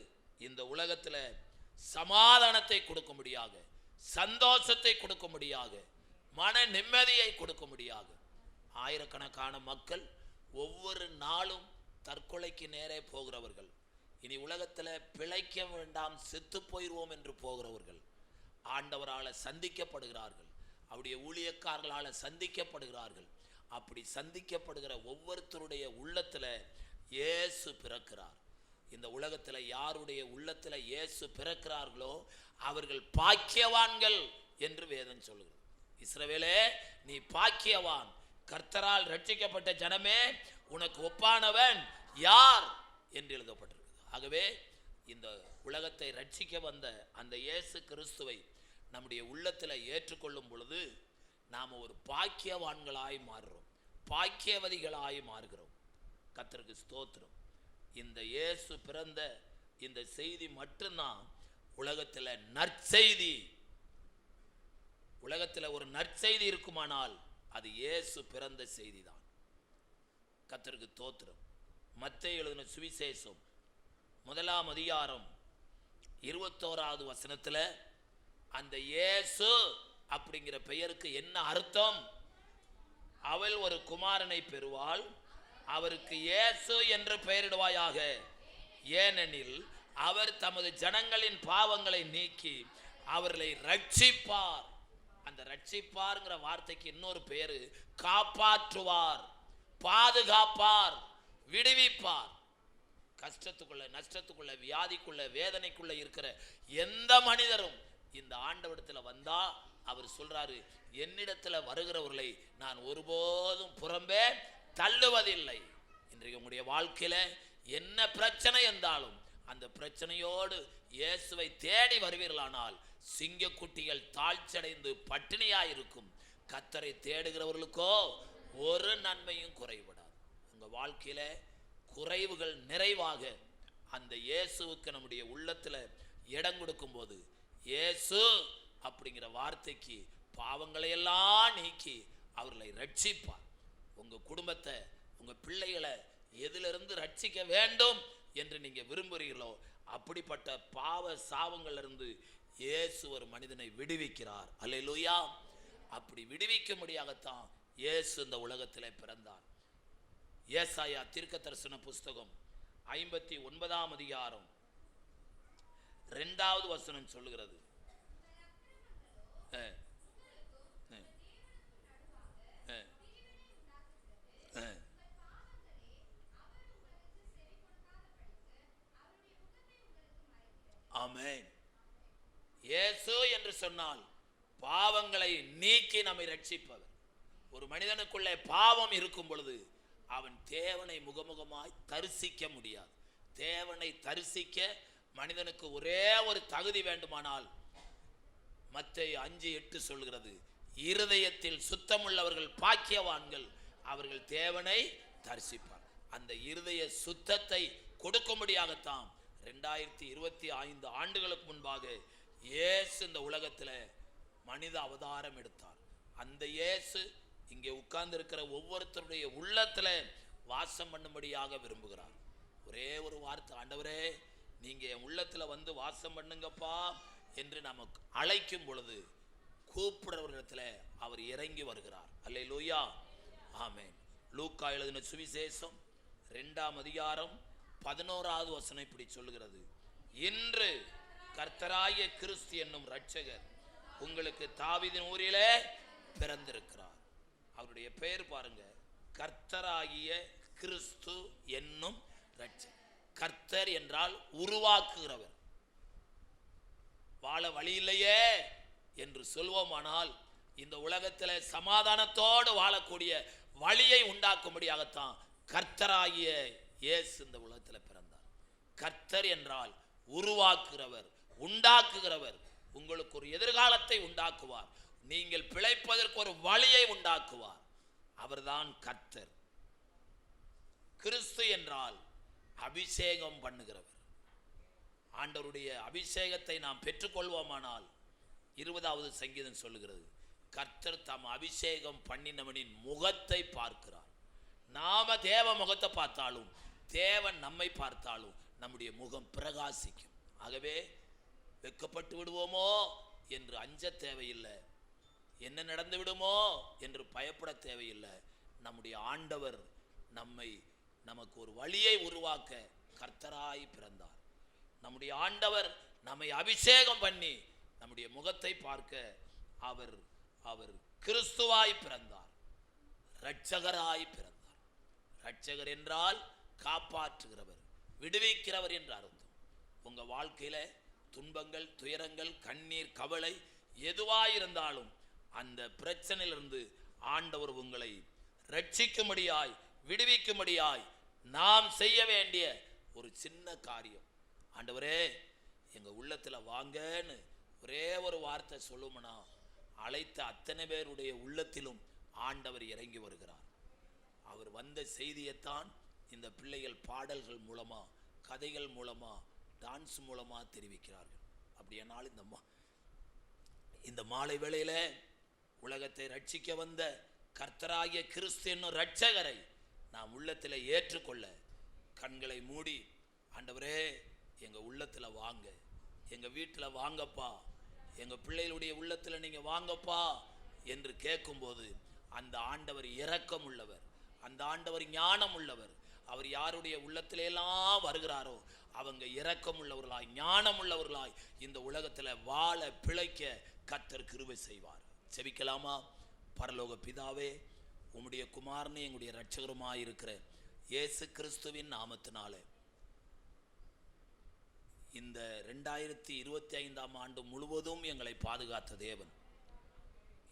இந்த உலகத்துல சமாதானத்தை கொடுக்கும்படியாக, சந்தோஷத்தை கொடுக்கும்படியாக, மன நிம்மதியை கொடுக்கும்படியாக. ஆயிரக்கணக்கான மக்கள் ஒவ்வொரு நாளும் தற்கொலைக்கு நேரே போகிறவர்கள், இனி உலகத்தில் பிழைக்க வேண்டாம் செத்து போயிடுவோம் என்று போகிறவர்கள் ஆண்டவரால் சந்திக்கப்படுகிறார்கள், அவருடைய ஊழியக்காரர்களால் சந்திக்கப்படுகிறார்கள். அப்படி சந்திக்கப்படுகிற ஒவ்வொருத்தருடைய உள்ளத்துல இயேசு பிறக்கிறார். இந்த உலகத்துல யாருடைய உள்ளத்துல இயேசு பிறக்கிறார்களோ அவர்கள் பாக்கியவான்கள் என்று வேதம் சொல்லுகிறது. இஸ்ரவேலே, நீ பாக்கியவான், கர்த்தரால் ரட்சிக்கப்பட்ட ஜனமே, உனக்கு ஒப்பானவன் யார் என்று எழுதப்பட்டிருக்கு. ஆகவே இந்த உலகத்தை ரட்சிக்க வந்த அந்த இயேசு கிறிஸ்துவை நம்முடைய உள்ளத்துல ஏற்றுக்கொள்ளும் பொழுது நாம் ஒரு பாக்கியவான்களாய் மாறுறோம், பாக்கியவதிகளாய் மாறுகிறோம். கர்த்தருக்கு ஸ்தோத்திரம். இந்த இயேசு பிறந்த இந்த செய்தி மட்டும்தான் உலகத்தில் நற்செய்தி. உலகத்தில் ஒரு நற்செய்தி இருக்குமானால் அது இயேசு பிறந்த செய்தி தான். கர்த்தருக்கு தோத்திரம். மத்தேயு எழுதின சுவிசேஷம் 1 அதிகாரம் 21வது வசனத்துல அந்த இயேசு அப்படிங்கிற பெயருக்கு என்ன அர்த்தம்? அவள் ஒரு குமாரனை பெறுவாள், அவருக்கு இயேசு என்று பெயரிடுவாயாக, ஏனெனில் அவர் தமது ஜனங்களின் பாவங்களை நீக்கி அவர்களை ரட்சிப்பார். அந்த ரட்சிப்பார்ங்கிற வார்த்தைக்கு இன்னொரு பெயரு காப்பாற்றுவார், பாதுகாப்பார், விடுவிப்பார். கஷ்டத்துக்குள்ள, நஷ்டத்துக்குள்ள, வியாதிக்குள்ள, வேதனைக்குள்ள இருக்கிற எந்த மனிதரும் இந்த ஆண்டவரிடத்துல வந்தா அவர் சொல்றாரு, என்னிடத்துல வருகிறவர்களை நான் ஒருபோதும் புறம்பே தள்ளுவதில்லை. இன்றைக்கு உங்களுடைய வாழ்க்கையில என்ன பிரச்சனை இருந்தாலும் அந்த பிரச்சனையோடு இயேசுவை தேடி வருவீர்களானால் சிங்கக்குட்டிகள் தாழ்ச்சடைந்து பட்டினியாயிருக்கும். கர்த்தரை தேடுகிறவர்களுக்கோ ஒரு நன்மையும் குறைவிடாது. உங்க வாழ்க்கையில குறைவுகள் நிறைவாக அந்த இயேசுவுக்கு நம்முடைய உள்ளத்துல இடம் கொடுக்கும் போது இயேசு அப்படிங்கிற வார்த்தைக்கு பாவங்களை எல்லாம் நீக்கி அவர்களை ரட்சிப்பார். உங்க குடும்பத்தை, உங்க பிள்ளைகளை எதிலிருந்து ரட்சிக்க வேண்டும் என்று நீங்க விரும்புகிறீர்களோ அப்படிப்பட்ட பாவ சாபங்கள்ல இருந்து இயேசு ஒரு மனிதனை விடுவிக்கிறார். அல்லேலூயா. அப்படி விடுவிக்கும்படியாகத்தான் இயேசு இந்த உலகத்திலே பிறந்தார். ஏசாயா தீர்க்கதரிசன புஸ்தகம் 59 அதிகாரம் 2வது வசனம் சொல்லுகிறது, ஆமென். இயேசு என்று சொன்னால் பாவங்களை நீக்கி நம்மை ரட்சிப்பவர். ஒரு மனிதனுக்குள்ளே பாவம் இருக்கும் பொழுது அவன் தேவனை முகமுகமாய் தரிசிக்க முடியாது. தேவனை தரிசிக்க மனிதனுக்கு ஒரே ஒரு தகுதி வேண்டுமானால் மத்தேயு 5:8 சொல்கிறது, இருதயத்தில் சுத்தமுள்ளவர்கள் பாக்கியவான்கள், அவர்கள் தேவனை தரிசிப்பார். அந்த இருதய சுத்தத்தை கொடுக்கும்படியாகத்தான் 2025 ஆண்டுகளுக்கு முன்பாக இயேசு இந்த உலகத்தில் மனித அவதாரம் எடுத்தார். அந்த இயேசு இங்கே உட்கார்ந்து இருக்கிற ஒவ்வொருத்தருடைய உள்ளத்துல வாசம் பண்ணும்படியாக விரும்புகிறார். ஒரே ஒரு வார்த்தை, ஆண்டவரே நீங்க என் உள்ளத்துல வந்து வாசம் பண்ணுங்கப்பா என்று நமக்கு அழைக்கும் பொழுது கூப்பிடுறவர்களிடத்துல அவர் இறங்கி வருகிறார். அல்லேலூயா, ஆமென். லூக்கா எழுதின சுவிசேஷம் 2ஆம் அதிகாரம் 11வது வசனம் இப்படி சொல்லுகிறது, இன்று கர்த்தராகிய கிறிஸ்து என்னும் இரட்சகர் உங்களுக்கு தாவீதின் ஊரிலே பிறந்திருக்கிறார். அவருடைய பெயர் பாருங்க, கர்த்தராகிய கிறிஸ்து என்னும் இரட்சகர். கர்த்தர் என்றால் உருவாக்குகிறவர். வாழ வழி இல்லையே என்று சொல்வோமானால் இந்த உலகத்தில் சமாதானத்தோடு வாழக்கூடிய வழியை உண்டாக்கும்படியாகத்தான் கர்த்தராகிய இயேசு இந்த உலகத்தில் பிறந்தார். கர்த்தர் என்றால் உருவாக்குகிறவர், உண்டாக்குகிறவர். உங்களுக்கு ஒரு எதிர்காலத்தை உண்டாக்குவார், நீங்கள் பிழைப்பதற்கு ஒரு வழியை உண்டாக்குவார். அவர்தான் கர்த்தர். கிறிஸ்து என்றால் அபிஷேகம் பண்ணுகிறவர். ஆண்டவருடைய அபிஷேகத்தை நாம் பெற்றுக்கொள்வோமானால் 20வது சங்கீதம் சொல்லுகிறது, கர்த்தர் தாம் அபிஷேகம் பண்ணினவனின் முகத்தை பார்க்கிறார். நாம தேவ முகத்தை பார்த்தாலும் தேவன் நம்மை பார்த்தாலும் நம்முடைய முகம் பிரகாசிக்கும். ஆகவே வெட்கப்பட்டு விடுவோமோ என்று அஞ்ச தேவையில்லை, என்ன நடந்து விடுமோ என்று பயப்பட தேவையில்லை. நம்முடைய ஆண்டவர் நமக்கு ஒரு வழியை உருவாக்க கர்த்தராய் பிறந்தார். நம்முடைய ஆண்டவர் நம்மை அபிஷேகம் பண்ணி நம்முடைய முகத்தை பார்க்க அவர் கிறிஸ்துவாய் பிறந்தார், இரட்சகராய் பிறந்தார். இரட்சகர் என்றால் காப்பாற்றுகிறவர், விடுவிக்கிறவர் என்று அர்த்தம். உங்க வாழ்க்கையில துன்பங்கள், துயரங்கள், கண்ணீர், கவலை எதுவாயிருந்தாலும் அந்த பிரச்சனையிலிருந்து ஆண்டவர் உங்களை ரட்சிக்கும்படியாய், விடுவிக்கும்படியாய் நாம் செய்ய வேண்டிய ஒரு சின்ன காரியம், ஆண்டவரே எங்க உள்ளத்துல வாங்கன்னு ஒரே ஒரு வார்த்தை சொல்லுமனா அழைத்த அத்தனை பேருடைய உள்ளத்திலும் ஆண்டவர் இறங்கி வருகிறார். அவர் வந்த செய்தியைத்தான் இந்த பிள்ளைகள் பாடல்கள் மூலமா, கதைகள் மூலமா, டான்ஸ் மூலமா தெரிவிக்கிறார்கள். அப்படியானால் இந்த மாலை வேளையில உலகத்தை ரட்சிக்க வந்த கர்த்தராகிய கிறிஸ்து என்னும் இரட்சகரை நாம் உள்ளத்தில் ஏற்றுக்கொள்ள கண்களை மூடி, ஆண்டவரே எங்க உள்ளத்துல வாங்க, எங்க வீட்டுல வாங்கப்பா, எங்க பிள்ளைகளுடைய உள்ளத்துல நீங்க வாங்கப்பா என்று கேட்கும்போது அந்த ஆண்டவர் இரக்கம் உள்ளவர், அந்த ஆண்டவர் ஞானம் உள்ளவர். அவர் யாருடைய உள்ளத்தில எல்லாம் வருகிறாரோ அவங்க இரக்கம் உள்ளவர்களாய், ஞானம் உள்ளவர்களாய் இந்த உலகத்துல வாழ பிழைக்க கர்த்தர் கிருபை செய்வார். செபிக்கலாமா? பரலோக பிதாவே, உம்முடைய குமாரனே எங்களுடைய இரட்சகருமாய் இருக்கிற இயேசு கிறிஸ்துவின் நாமத்தினாலே இந்த 2025ஆம் ஆண்டு முழுவதும் எங்களை பாதுகாத்த தேவன்,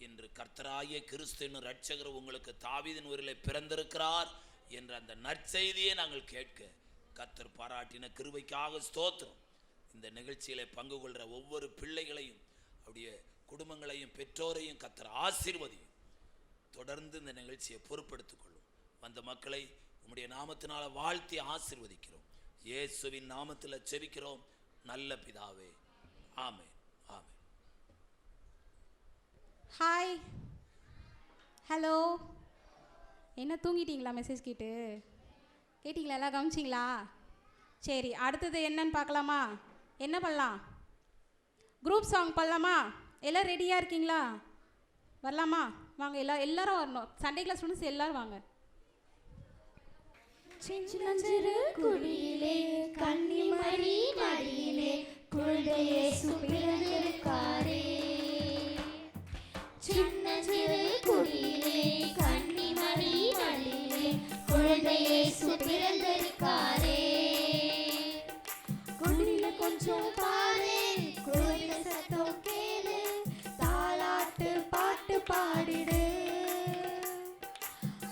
இன்று கர்த்தராகிய கிறிஸ்து என்னும் இரட்சகர் உங்களுக்கு தாவீதின் ஊரிலே பிறந்திருக்கிறார் என்ற அந்த நற்செய்தியை நாங்கள் கேட்க கர்த்தர் பாராட்டின கிருபைக்காக ஸ்தோத்திரம். இந்த நிகழ்ச்சியிலே பங்கு கொள்கிற ஒவ்வொரு பிள்ளைகளையும், அவருடைய குடும்பங்களையும், பெற்றோரையும் கர்த்தர் ஆசீர்வதியும். தொடர்ந்து இந்த நிகழ்ச்சியை பொறுப்படுத்திக் கொள்ளும். வந்த மக்களை உம்முடைய நாமத்தினால வாழ்த்தி ஆசீர்வதிக்கிறோம். இயேசுவின் நாமத்தில் செபிக்கிறோம் நல்ல பிதாவே, ஆமென், ஆமென். Hi, hello. என்ன தூங்கிட்டீங்களா? மெசேஜ் கேட்டிங்களா? எல்லாம் கவனிச்சிங்களா? சரி, அடுத்தது என்னன்னு பார்க்கலாமா? என்ன பண்ணலாம்? குரூப் சாங் பண்ணலாமா? எல்லாம் ரெடியாக இருக்கீங்களா? வரலாமா? வாங்க, எல்லாரும் வரணும். சண்டே கிளாஸ் ஸ்டூடெண்ட்ஸ் எல்லாரும் வாங்க. சின்னஞ்சிறு குடியிலே கன்னிமரி மடியிலே குழந்தை இயேசு பிறந்திருக்காரே. சின்னஞ்சிறு குடியிலே கன்னிமரி மடியிலே குழந்தை இயேசு பிறந்திருக்காரே. குடியில கொஞ்சம் பாரு, குழந்தை சத்தம் கேளு, தாலாட்டு பாட்டு பாடிடு.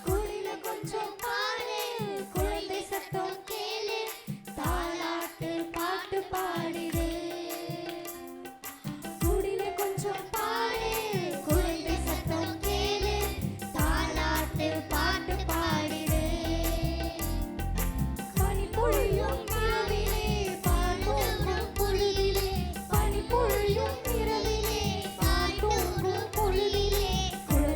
குடியில கொஞ்சம் பாரு, குழந்தை சத்தம் கேளு, தாலாட்டு பாட்டு பாடிடு. குடியில கொஞ்சம் பாரு, குழந்தை சத்தம் கேளு, தாலாட்டு பாட்டு பாடிடு. பனி பொழியும் இரவிலே, பால் தோன்றும் பொழுதிலே, பனி பொழியும் இரவிலே, பால் தோன்றும் பொழுதிலே, குழந்தை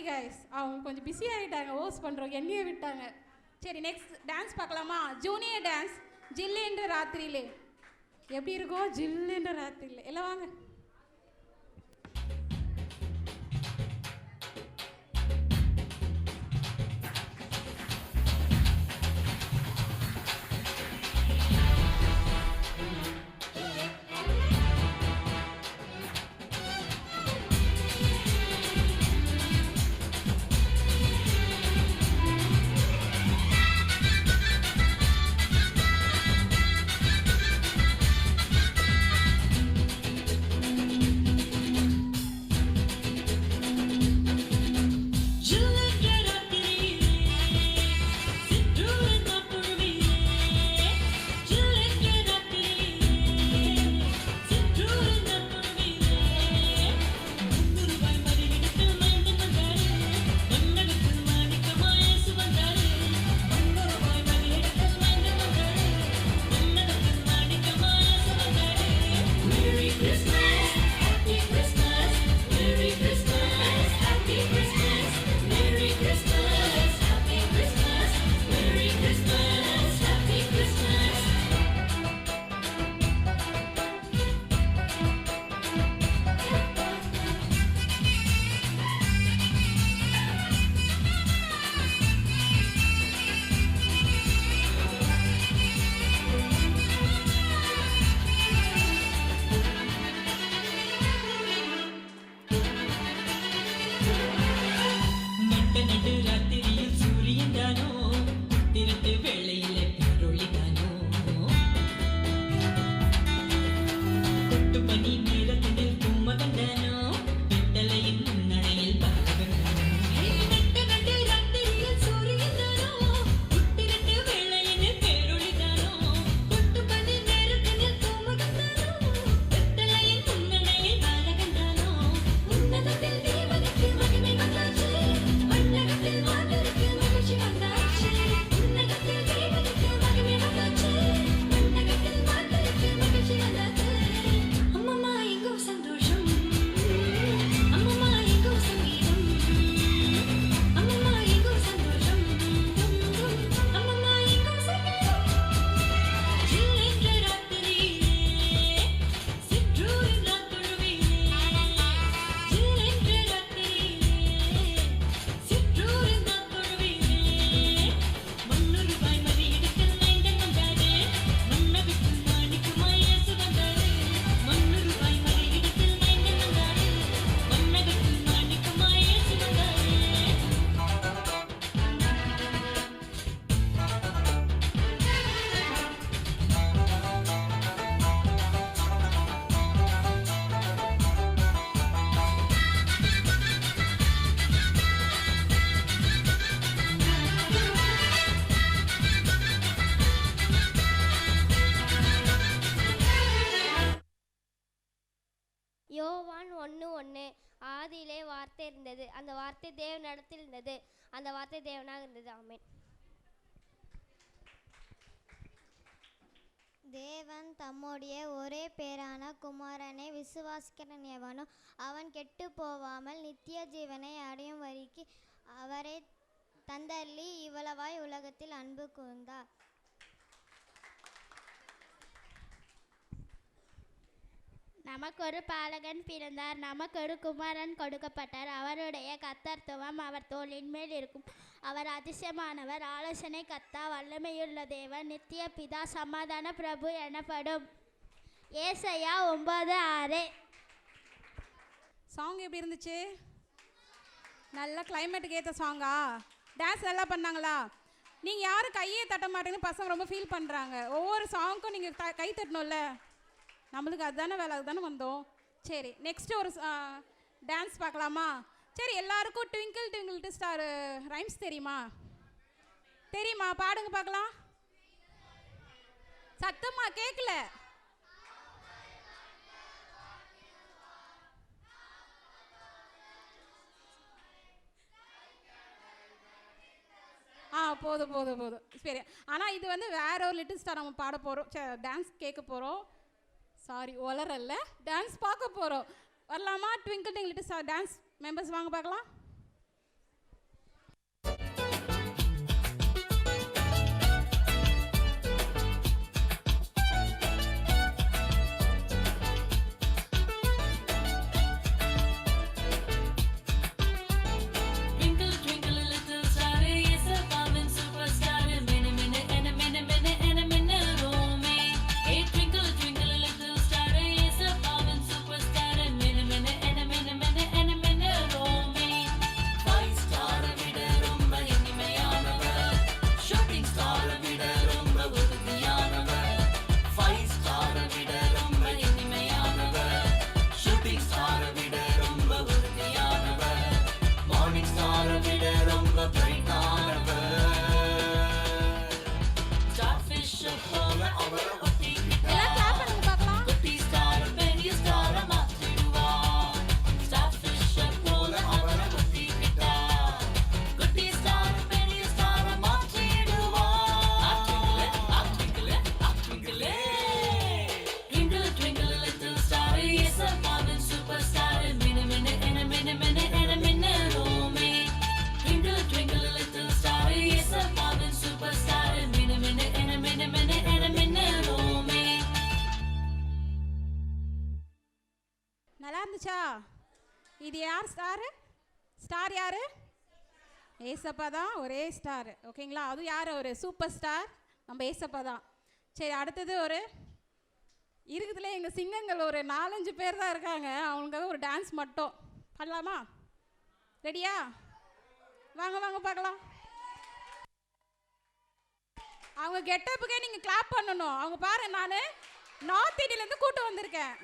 கைஸ், அவங்க கொஞ்சம் பிஸி ஆகிட்டாங்க, ஹோஸ்ட் பண்ணுறோம், என்னையே விட்டாங்க. சரி, நெக்ஸ்ட் டான்ஸ் பார்க்கலாமா? ஜூனியர் டான்ஸ் ஜில்லு என்ற ராத்திரியிலே. எப்படி இருக்கும் ஜில்லு என்ற ராத்திரியிலே? எல்லாம் வாங்க. யோவான் 1:1 ஆதியிலே வார்த்தை இருந்தது, அந்த வார்த்தை தேவனிடத்தில் இருந்தது, அந்த வார்த்தை தேவனாக இருந்தது. ஆமென். தேவன் தம்முடைய ஒரே பேரான குமாரனை விசுவாசிக்கிறன் எவனோ அவன் கெட்டு போவாமல் நித்திய ஜீவனை அடையும் வரைக்கு அவரை தந்தள்ளி இவ்வளவாய் உலகத்தில் அன்பு கூர்ந்தார். நமக்கு ஒரு பாலகன் பிறந்தார், நமக்கு ஒரு குமாரன் கொடுக்கப்பட்டார். அவருடைய கர்த்தத்துவம் அவர் தோளின் மேல் இருக்கும். அவர் அதிசயமானவர், ஆலோசனை கர்த்தா, வல்லமையுள்ள தேவன், நித்திய பிதா, சமாதான பிரபு எனப்படும். ஏசாயா 9:6. சாங் எப்படி இருந்துச்சு? நல்ல கிளைமேட்டுக்கு ஏற்ற சாங்கா? டான்ஸ் நல்லா பண்ணாங்களா? நீங்கள் யாரும் கையே தட்ட மாட்டேங்கன்னு பசங்க ரொம்ப ஃபீல் பண்ணுறாங்க. ஒவ்வொரு சாங்க்கும் நீங்கள் கை தட்டணும்ல, நம்மளுக்கு அதுதானே வேலை, அதுதானே வந்தோம். சரி, நெக்ஸ்ட்டு ஒரு டான்ஸ் பார்க்கலாமா? சரி, எல்லாருக்கும் ட்விங்கிள் ட்விங்கிள் ஸ்டார் ரைம்ஸ் தெரியுமா? தெரியுமா? பாடுங்க பார்க்கலாம். சத்தமா கேட்கல. போதும் போதும் போதும். சரி, ஆனால் இது வந்து வேற ஒரு லிட்டில் ஸ்டார் நம்ம பாட போகிறோம், டான்ஸ் கேட்க போகிறோம். சாரி, ஒலரல்ல, டான்ஸ் பார்க்க போகிறோம். வரலாமா? Twinkle twinkle little star dance members வாங்க பார்க்கலாம். நல்லா இருந்துச்சா? இது யார் ஸ்டாரு? ஸ்டார் யார்? ஏசப்பா தான் ஒரே ஸ்டார். ஓகேங்களா? அதுவும் யார்? ஒரு சூப்பர் ஸ்டார் நம்ம ஏசப்பா தான். சரி, அடுத்தது ஒரு இருக்குதுல எங்கள் சிங்கங்கள் ஒரு 4-5 பேர் தான் இருக்காங்க. அவங்களுக்காக ஒரு டான்ஸ் மட்டும் பண்ணலாமா? ரெடியா? வாங்க வாங்க பார்க்கலாம். அவங்க கெட்டப்புக்கே நீங்கள் கிளாப் பண்ணணும். அவங்க பாரு, நான் நார்த் இந்தியிலேருந்து கூட்டு வந்திருக்கேன்.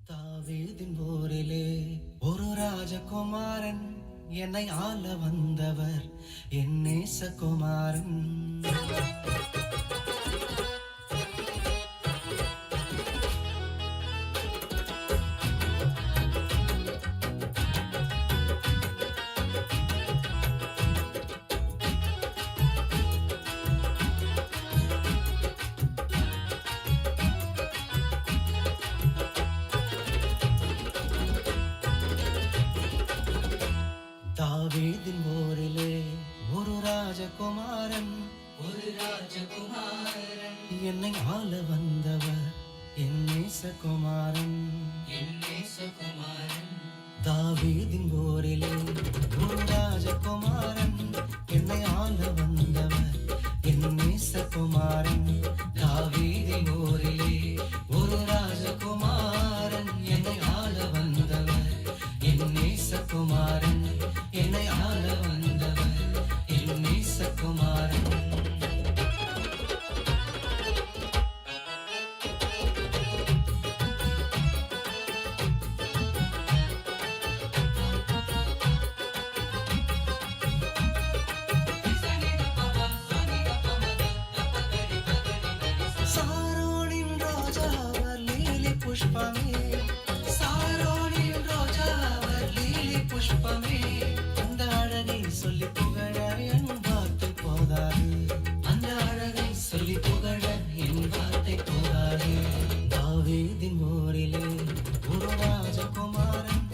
தாவீதின் போரிலே ஒரு ராஜகுமாரன், என்னை ஆள வந்தவர் என் நேசகுமாரன். தாவீதின் போரிலே ஒரு ராஜகுமாரன், என்னை ஆள வந்தவர் என் நேசகுமாரன். தாவீதின் போரிலே ஒரு ராஜகுமாரன், என்னை ஆள வந்தவர் என் நேசகுமாரன். தாவீதின் போரிலே ஒரு ராஜகுமாரன், என்னை ஆள வந்தவர் என் நேசகுமாரன். என்னை ஆள வந்தவர் என் நேசகுமாரன். சாரோனின் ரோஜா அவர் லீலி புஷ்பமே, சாரோனின் ரோஜா அவர் லீலி புஷ்பமே. அந்த அழகை சொல்லி புகழ என் வார்த்தை போதாது, அந்த அழகை சொல்லி புகழ என் வார்த்தை போதாது. தாவீதின் போரிலே ஒரு ராஜகுமாரன்,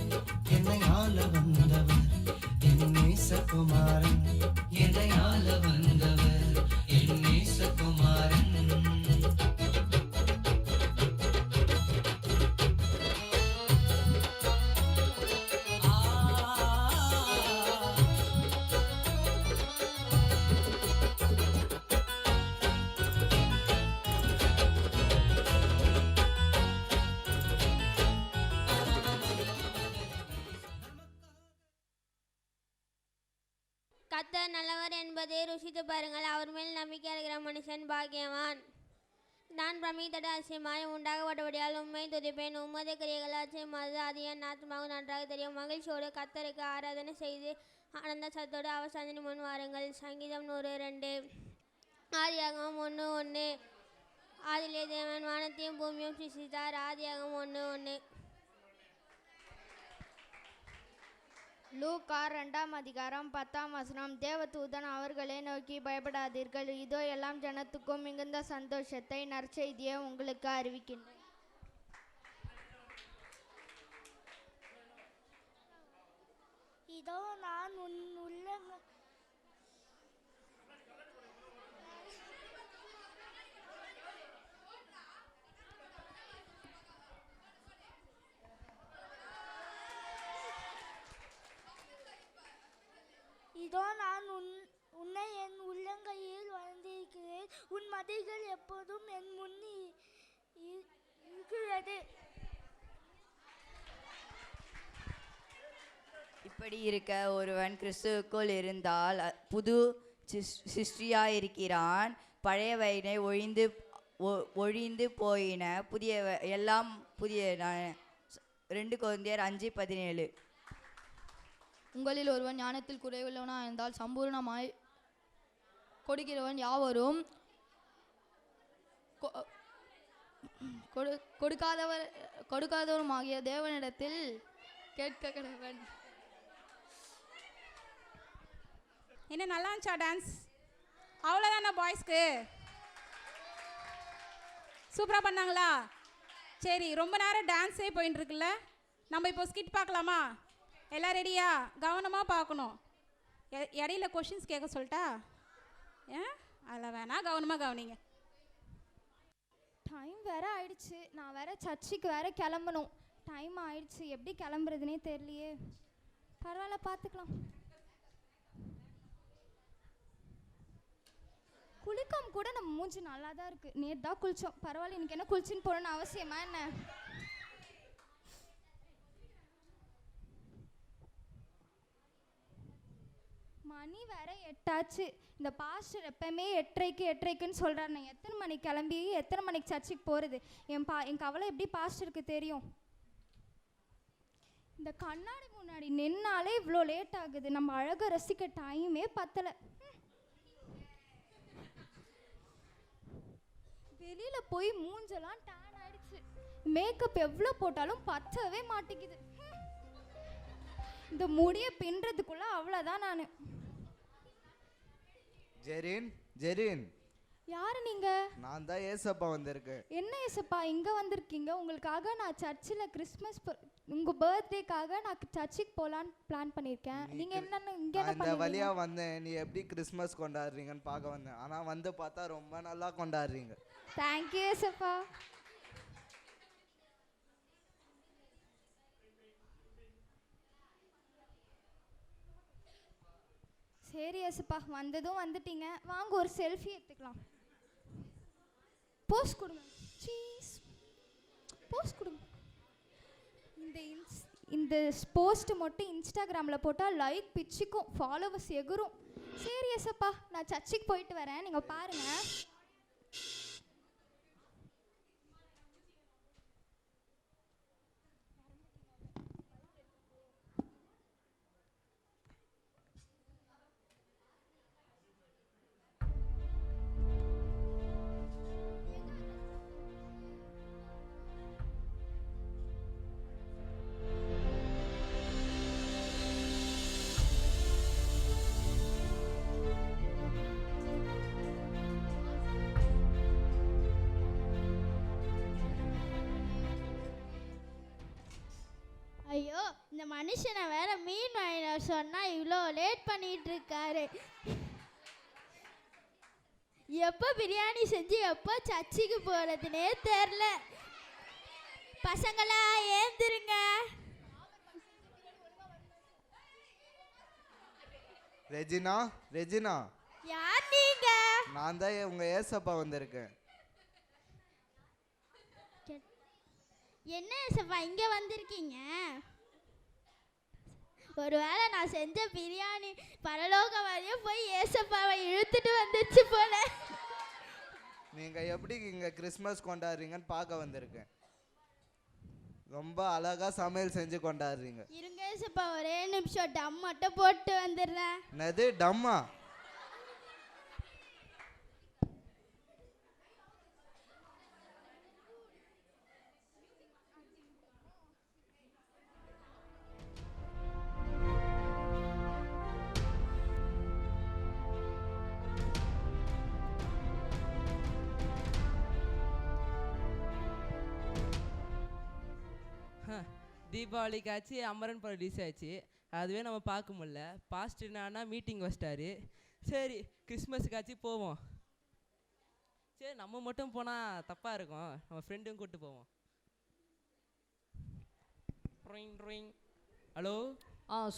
என்னை ஆள வந்தவர் என் நேசகுமாரன். என்னை ஆள வந்தவர் என் நேசகுமாரன். கர்த்தர் நல்லவர் என்பதை ருசித்து பாருங்கள். அவர் மேல் நம்பிக்கை இருக்கிற மனுஷன் பாக்கியவான். நான் பிரமித்தட அதிசயமாய் உண்டாகப்பட்டபடியால் உண்மை துதிப்பேன். உமது கிரியைகள் அதிசயமானது, அது என் ஆத்மாவுக்கு நன்றாக தெரியும். மகிழ்ச்சியோடு கர்த்தருக்கு ஆராதனை செய்து ஆனந்த சத்தோடு அவர் சந்தினி முன் வாருங்கள். சங்கீதம் 102. ஆதியாகமம் 1:1. ஆதியிலே தேவன் வானத்தையும் பூமியும் சிருஷ்டித்தார். ஆதியாகமம் 1:1. லூக்கா 2:10. தேவதூதன் அவர்களை நோக்கி, பயப்படாதீர்கள், இதோ எல்லாம் ஜனத்துக்கும் மிகுந்த சந்தோஷத்தை நற்செய்தியை உங்களுக்கு அறிவிக்கின்றேன். இதோ நான் உன்னை என் உள்ளங்கையில் வந்திருக்கிறேன். உன் மதில்கள் எப்போதும் என் முன் இருக்கிறது. இப்படி இருக்க ஒருவன் கிறிஸ்துவுக்குள் இருந்தால் புது சிருஷ்டியாயிருக்கிறான். பழையவைனை ஒழிந்து போயின, புதிய எல்லாம் புதிய. 2 கொரிந்தியர் 5:17. உங்களில் ஒருவன் ஞானத்தில் குறைவுள்ளவனாக இருந்தால் சம்பூர்ணமாய் கொடுக்கிறவன் யாவரும் கொடுக்காதவரும் ஆகிய தேவனிடத்தில் கேட்க கடவன். என்ன நல்லா இருந்துச்சா டான்ஸ்? அவ்வளோதானே பாய்ஸ்க்கு? சூப்பராக பண்ணாங்களா? சரி, ரொம்ப நேரம் டான்ஸே போயின்னு இருக்குல்ல. நம்ம இப்போ ஸ்கிட் பார்க்கலாமா? எல்லாம் ரெடியா? கவனமாக பார்க்கணும். இடையில கொஷின்ஸ் கேட்க சொல்லிட்டா? அதில் வேணா கவனமாக கவனிங்க. டைம் வேற ஆயிடுச்சு, நான் வேற சர்ச்சுக்கு வேற கிளம்பணும். டைம் ஆயிடுச்சு, எப்படி கிளம்புறதுனே தெரியலையே. பரவாயில்ல, பார்த்துக்கலாம். குளிக்காம கூட நம்ம மூஞ்சி நல்லா தான் இருக்குது. நேற்று தான் குளித்தோம். பரவாயில்ல, இன்னைக்கு என்ன குளிச்சுன்னு போகணுன்னு அவசியமா என்ன? மணி வேற 8 ஆச்சு. இந்த பாஸ்டர் எப்பவுமே 8:30க்குன்னு சொல்கிறார். நான் எத்தனை மணிக்கு கிளம்பி எத்தனை மணிக்கு சர்ச்சுக்கு போகிறது? என் கவலை எப்படி பாஸ்டருக்கு தெரியும்? இந்த கண்ணாடி முன்னாடி நின்னாலே இவ்வளோ லேட் ஆகுது. நம்ம அழகை ரசிக்க டைமே பத்தலை. வெளியில் போய் மூஞ்செல்லாம் டேன் ஆயிடுச்சு. மேக்கப் எவ்வளோ போட்டாலும் பத்தவே மாட்டேங்குது. இந்த முடியை பின்னுறதுக்குள்ள அவ்வளோதான். நான் ஜெரின், ஜெரின், யாரு நீங்க? நான் தான் ஏசப்பா வந்திருக்கேன். என்ன ஏசப்பா இங்க வந்திருக்கீங்க? உங்களுக்காக நான் சர்ச்சில் கிறிஸ்மஸ் உங்க பர்த்டேக்காக நான் சர்ச்சுக்கு போலான்னு பிளான் பண்ணியிருக்கேன். நீங்க என்னன்னு இங்க என்ன இந்த வழியா வந்தேன். நீ எப்படி கிறிஸ்மஸ் கொண்டாடுறீங்கன்னு பார்க்க வந்தேன். ஆனா வந்து பார்த்தா ரொம்ப நல்லா கொண்டாடுறீங்க. தேங்க்யூ ஏசப்பா. சரி ஏசப்பா, வந்ததும் வந்துட்டீங்க. வாங்க ஒரு செல்ஃபி எடுத்துக்கலாம். போஸ்ட் கொடுங்க. சீஸ், போஸ்ட் கொடுங்க. இந்த போஸ்ட் மட்டும் இன்ஸ்டாகிராமில் போட்டால் லைக் பிச்சுக்கும், ஃபாலோவர்ஸ் எகுரும். சரி ஏசப்பா, நான் சர்ச்சுக்கு போயிட்டு வரேன், நீங்கள் பாருங்கள். ஐயோ, இந்த மனுஷனை வேற மீன் வாங்கின சொன்னா இவ்வளோ லேட் பண்ணிட்டு இருக்காரு. எப்போ பிரியாணி செஞ்சு எப்போ சர்ச்சுக்கு போறதுனே தெரில. பசங்களா ஏந்திருங்க. ரெஜினா, ரெஜினா, யார் நீங்க? நான் தான் உங்க ஏசப்பா வந்திருக்கேன். என்ன ஏசப்பா இங்க வந்திருக்கீங்க? ஒருவேளை நான் செஞ்ச பிரியாணி பரலோக வரையும் போய் ஏசப்பாவை இழுத்துட்டு வந்துச்சு போல. நீங்க எப்படி இங்க கிறிஸ்மஸ் கொண்டாடுறீங்கன்னு பார்க்க வந்திருக்கேன். ரொம்ப அழகா சமையல் செஞ்சு கொண்டாடுறீங்க. இருங்க ஏசப்பா, ஒரே நிமிஷம் டம் மட்டும் போட்டு வந்துடுறேன். என்னது டம்மா? தீபாவளிக்காச்சு அமரன் படம் ரிலீஸ் ஆச்சு. அதுவே நம்ம பார்க்க முடியல. பாஸ்ட் என்னன்னா மீட்டிங் வச்சிட்டாரு. சரி கிறிஸ்மஸுக்காச்சு போவோம். சரி நம்ம மட்டும் போனால் தப்பாக இருக்கும், நம்ம ஃப்ரெண்டும் கூப்பிட்டு போவோம். ஹலோ.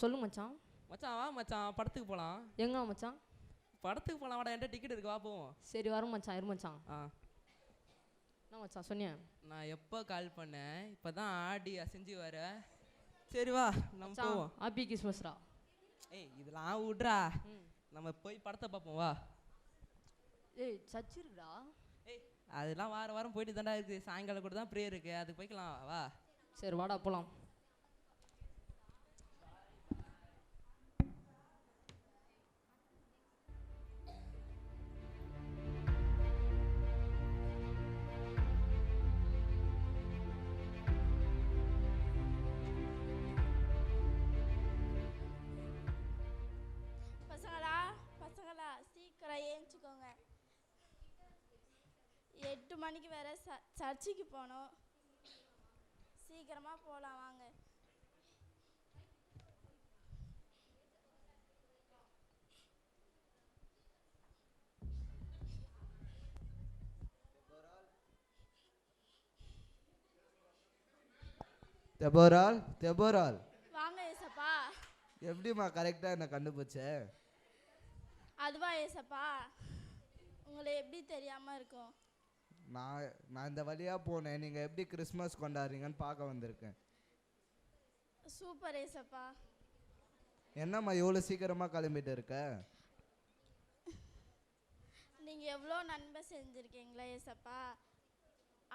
சொல்லு மச்சான். மச்சான் வா மச்சான், படத்துக்கு போகலாம். எங்க மச்சான்? படத்துக்கு போகலாம் வாடா, என்கிட்ட டிக்கெட் இருக்கு, வா போவோம். சரி வரும் மச்சான், இரு மச்சான். என்ன மச்சான் சொன்னேன்? நான் எப்போ கால் பண்ணேன், இப்போ தான் ஆடி அசைஞ்சு வர. சரி வா நம்ம போவோம். ஹாப்பி கிறிஸ்மஸ்ரா. ஏய் இதெல்லாம் விட்றா, நம்ம போய் படத்தை பார்ப்போம் வா. ஏய் சர்ச் இருக்குடா. ஏய் அதெல்லாம் வாரம் வாரம் போயிட்டு தாண்டா இருக்குது. சாயங்காலம் கூட தான் ப்ரேயர் இருக்குது, அதுக்கு போய்க்கலாம் வா. சரி வாடா போகலாம். சீக்கிரம் ஏஞ்சிக்கோங்க. 8 மணிக்கு வேற சர்ச்சுக்கு போகணும். சீக்கிரமாக போகலாம் வாங்க. தெபோரால் தெபோரால் வாங்க ஏசப்பா. எப்படிம்மா கரெக்டாக என்ன கண்டுபிடிச்ச? அதுவா ஏசப்பா, உங்களை எப்படி தெரியாமல் இருக்கும்? நான் இந்த வழியாக போனேன். நீங்கள் எப்படி கிறிஸ்மஸ் கொண்டாடுறீங்கன்னு பார்க்க வந்திருக்கேன். சூப்பர் ஏசப்பா. என்னம்மா எவ்வளோ சீக்கிரமாக கிளம்பிட்டு இருக்க? நீங்கள் எவ்வளோ நன்மை செஞ்சுருக்கீங்களா ஏசப்பா,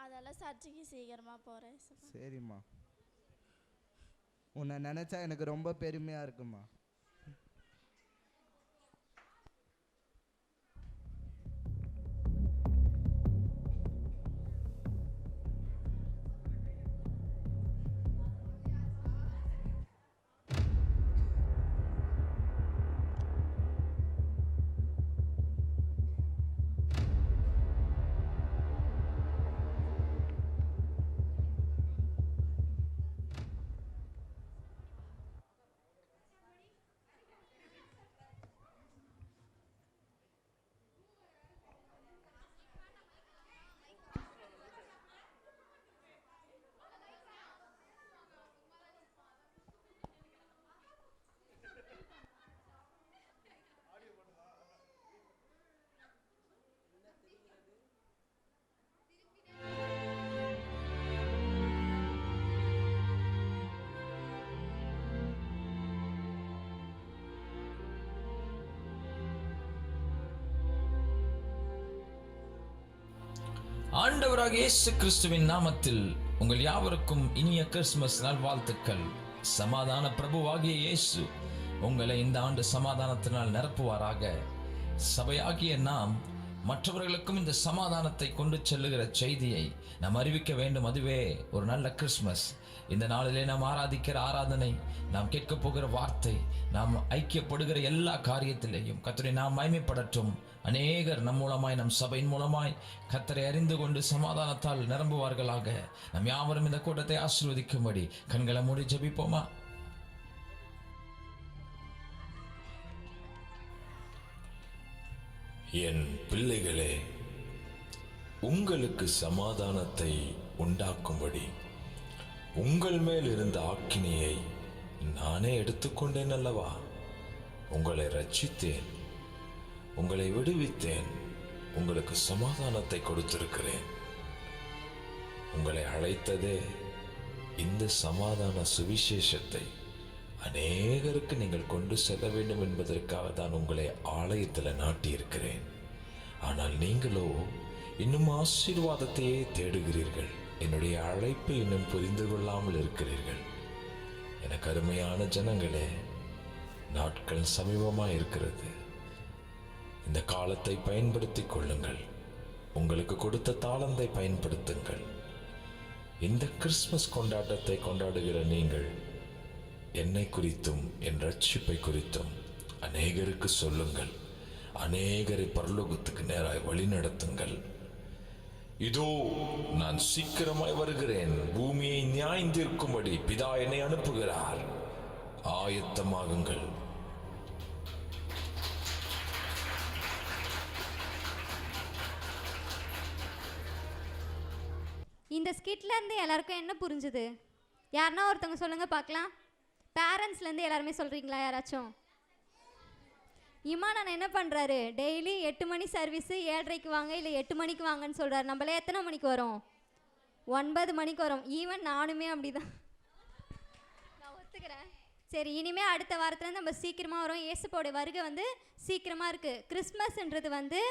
அதெல்லாம் சர்ச்சுக்கு சீக்கிரமாக போகிறேன் ஏசப்பா. சரிம்மா, உன்னை நினச்சா எனக்கு ரொம்ப பெருமையாக இருக்குமா. ஆண்டவராக இயேசு கிறிஸ்துவின் நாமத்தில் உங்கள் யாவருக்கும் இனிய கிறிஸ்துமஸ் நல்வாழ்த்துக்கள். சமாதான பிரபுவாகிய இயேசு உங்களை இந்த ஆண்டு சமாதானத்தினால் நிரப்புவாராக. சபையாகிய நாம் மற்றவர்களுக்கும் இந்த சமாதானத்தை கொண்டு செல்லுகிற செய்தியை நாம் அறிவிக்க வேண்டும். அதுவே ஒரு நல்ல கிறிஸ்மஸ். இந்த நாளிலே நாம் ஆராதிக்கிற ஆராதனை, நாம் கேட்க போகிற வார்த்தை, நாம் ஐக்கியப்படுகிற எல்லா காரியத்திலேயும் கர்த்தரை நாம் மகிமைப்படட்டும். அநேகர் நம் மூலமாய், நம் சபையின் மூலமாய் கர்த்தரை அறிந்து கொண்டு சமாதானத்தால் நிரம்புவார்களாக. நம் யாவரும் இந்த கூட்டத்தை ஆசீர்வதிக்கும்படி கண்களை மூடி ஜெபிப்போமா? என் பிள்ளைகளே, உங்களுக்கு சமாதானத்தை உண்டாக்கும்படி உங்கள் மேல் இருந்த ஆக்கினியை நானே எடுத்துக்கொண்டேன் அல்லவா? உங்களை ரட்சித்தேன், உங்களை விடுவித்தேன், உங்களுக்கு சமாதானத்தை கொடுத்திருக்கிறேன். உங்களை அழைத்ததே இந்த சமாதான சுவிசேஷத்தை அநேகருக்கு நீங்கள் கொண்டு செல்ல வேண்டும் என்பதற்காக தான் உங்களை ஆலயத்தில் நாட்டியிருக்கிறேன். ஆனால் நீங்களோ இன்னும் ஆசீர்வாதத்தையே தேடுகிறீர்கள். என்னுடைய அழைப்பை இன்னும் புரிந்து கொள்ளாமல் இருக்கிறீர்கள். எனக்கு அருமையான ஜனங்களே, நாட்கள் சமீபமாக இருக்கிறது. இந்த காலத்தை பயன்படுத்தி கொள்ளுங்கள். உங்களுக்கு கொடுத்த தாளந்தை பயன்படுத்துங்கள். இந்த கிறிஸ்மஸ் கொண்டாட்டத்தை கொண்டாடுகிற நீங்கள் என்னை குறித்தும் என் ரட்சிப்பை குறித்தும் அநேகருக்கு சொல்லுங்கள். அநேகரை பரலோகத்துக்கு நேராய் வழி நடத்துங்கள். இதோ நான் சீக்கிரமாய் வருகிறேன். பூமியை நியாயந்திருக்கும்படி பிதா என்னை அனுப்புகிறார். ஆயத்தமாகுங்கள். இந்த ஸ்கிட்லேருந்து எல்லாருக்கும் என்ன புரிஞ்சுது? யாருன்னா ஒருத்தவங்க சொல்லுங்க பார்க்கலாம். பேரண்ட்ஸ்லேருந்து எல்லாருமே சொல்கிறீங்களா? யாராச்சும்? இமான் என்ன பண்ணுறாரு? டெய்லி 8 மணி சர்வீஸு 7:30க்கு வாங்க, இல்லை 8 மணிக்கு வாங்கன்னு சொல்கிறாரு. நம்மளே எத்தனை மணிக்கு வரும்? 9 மணிக்கு வரும். ஈவன் நானுமே அப்படி தான், நான் ஒத்துக்கிறேன். சரி, இனிமேல் அடுத்த வாரத்தில் நம்ம சீக்கிரமாக வரும். இயேசுவோடைய வருகை வந்து சீக்கிரமாக இருக்குது. கிறிஸ்மஸ்ன்றது வந்து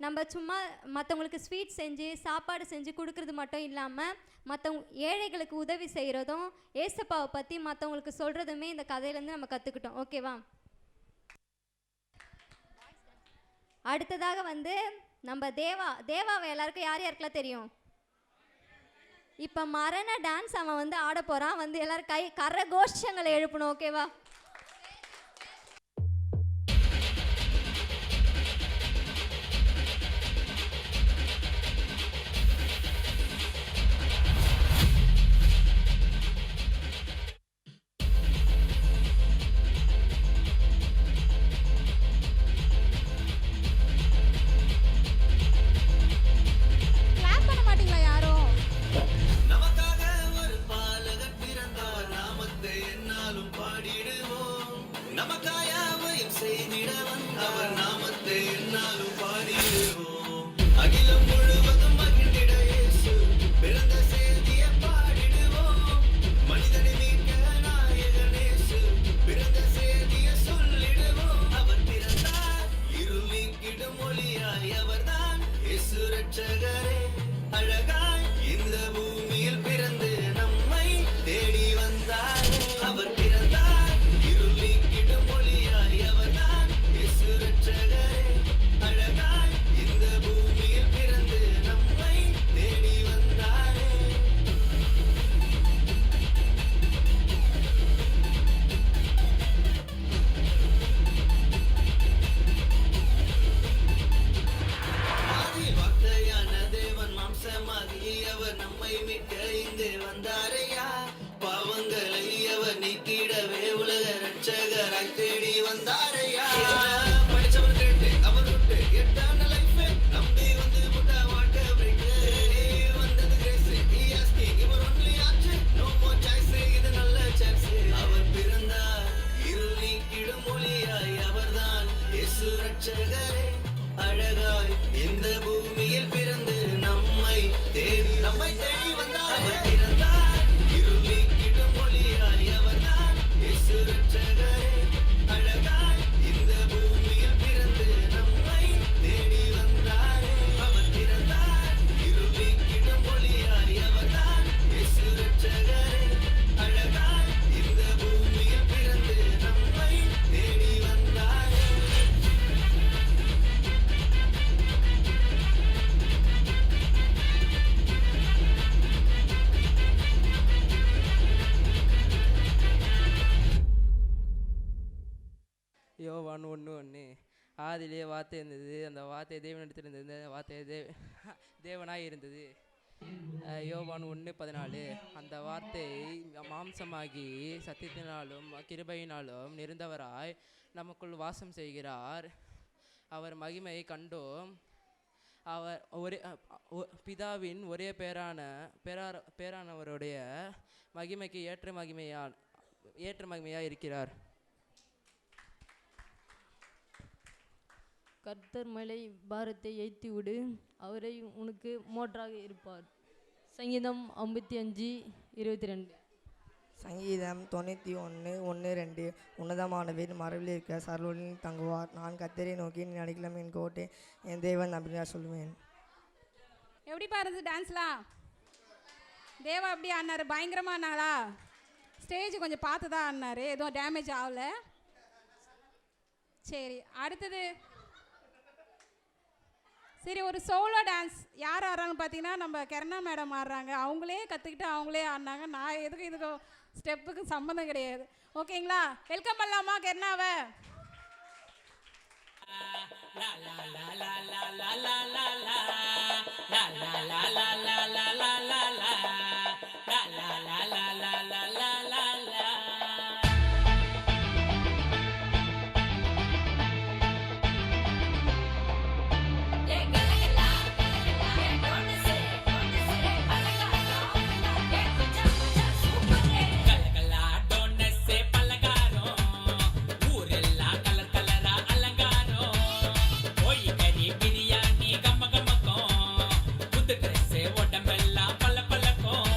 நம்ம சும்மா மற்றவங்களுக்கு ஸ்வீட் செஞ்சு சாப்பாடு செஞ்சு கொடுக்கறது மட்டும் இல்லாமல் மற்றவங்க ஏழைகளுக்கு உதவி செய்கிறதும் ஏசப்பாவை பற்றி மற்றவங்களுக்கு சொல்கிறதுமே இந்த கதையிலேருந்து நம்ம கற்றுக்கிட்டோம். ஓகேவா? அடுத்ததாக வந்து நம்ம தேவாவை எல்லாருக்கும் யார் யாருக்கெல்லாம் தெரியும்? இப்போ மரண டான்ஸ் அவன் வந்து ஆட போகிறான். வந்து எல்லாரும் கரகோஷங்களை எழுப்பணும். ஓகேவா? கிளாப் பண்ண மாட்டீங்களா யாரும்? நமக்காக ஒரு பாலகன் பிறந்தார். அவர் பிறந்தார் இருள் நீக்கிடும் ஒளியாய் அவர்தான் இயேசு இரட்சகரே அழகாய் இந்த பூமியில் பிறந்து நம்மை தேடி வந்தாரே ஆதி வார்த்தையான தேவன் மாம்சமாகி அவர் நம்மை மீட்க இங்கே வந்தாரையா பாவங்களை அவர் நீக்கிடவே உலக இரட்சகராய் தேடி வந்தாரையா படிச்சவர் கேட்டு அவர் விட்டு எட்டான லைஃப் நம்பி வந்து முட்டா வாட்ட பிரேக் வந்தது கிரேஸ் இவர் ஒன்லி ஆச்சு நோ மோர் சாய்ஸ் இது நல்ல சான்ஸ் அவர் பிறந்தார் இருள் நீக்கிடும் ஒளியாய் அவர்தான் இயேசு இரட்சகரே அழகாய் இந்த பூமியில் பிறந்து நம்மை தேடி வந்தார் அவர் பிறந்தார் இருள் நீக்கிடும் ஒளியாய் அவர்தான் இயேசு இரட்சகரே அழகாய் இந்த பூமியில் பிறந்து நம்மை தேடி வந்தாரே அவர் பிறந்தார் இருள் நீக்கிடும் ஒளியாய் அவர்தான் இயேசு இரட்சகரே அழகாய் இந்த பூமியில் பிறந்து நம்மை தேடி வந்தாரே யோவான் 1:1 ஆதியிலே வார்த்தை இருந்தது, அந்த வார்த்தை தேவனிடத்தில் இருந்தது, அந்த வார்த்தை தேவனாய் இருந்தது. யோவான் 1:14 அந்த வார்த்தை மாம்சமாகி சத்தியத்தினாலும் கிருபையினாலும் நிறைந்தவராய் நமக்குள் வாசம் செய்கிறார். அவர் மகிமையை கண்டோம். அவர் பிதாவின் ஒரே பேரானவருடைய மகிமைக்கு ஏற்ற மகிமையாக இருக்கிறார். கர்த்தர் மேலே பாரத்தை ஏற்றி விடு, அவரை உனக்கு மோட்டாராக இருப்பார். சங்கீதம் 55:22. சங்கீதம் 91:1-2 உன்னதமானவர் மரபில் இருக்க சர்வலில் தங்குவார். நான் கர்த்தரை நோக்கி என் அடைக்கலம் என் கோட்டை என் தேவன் அப்படின்னா சொல்லுவேன். எப்படி பாருது டான்ஸ்லாம்? தேவா எப்படி ஆடினாரு? பயங்கரமாக ஆனாங்களா? ஸ்டேஜ் கொஞ்சம் பார்த்து தான் ஆடினாரு, எதுவும் டேமேஜ் ஆகல. சரி, அடுத்தது சரி ஒரு சோலோ டான்ஸ் யார் ஆடுறாங்கன்னு பார்த்தீங்கன்னா நம்ம கெர்னா மேடம் ஆடுறாங்க. அவங்களே கற்றுக்கிட்டு அவங்களே ஆடினாங்க. நான் எதுக்கு இதுக்கு ஸ்டெப்புக்கு சம்மந்தம் கிடையாது. ஓகேங்களா? வெல்கம் பண்ணலாமா கெர்னாவை? உடம்பெல்லாம் பல்ல பல்லக்கும்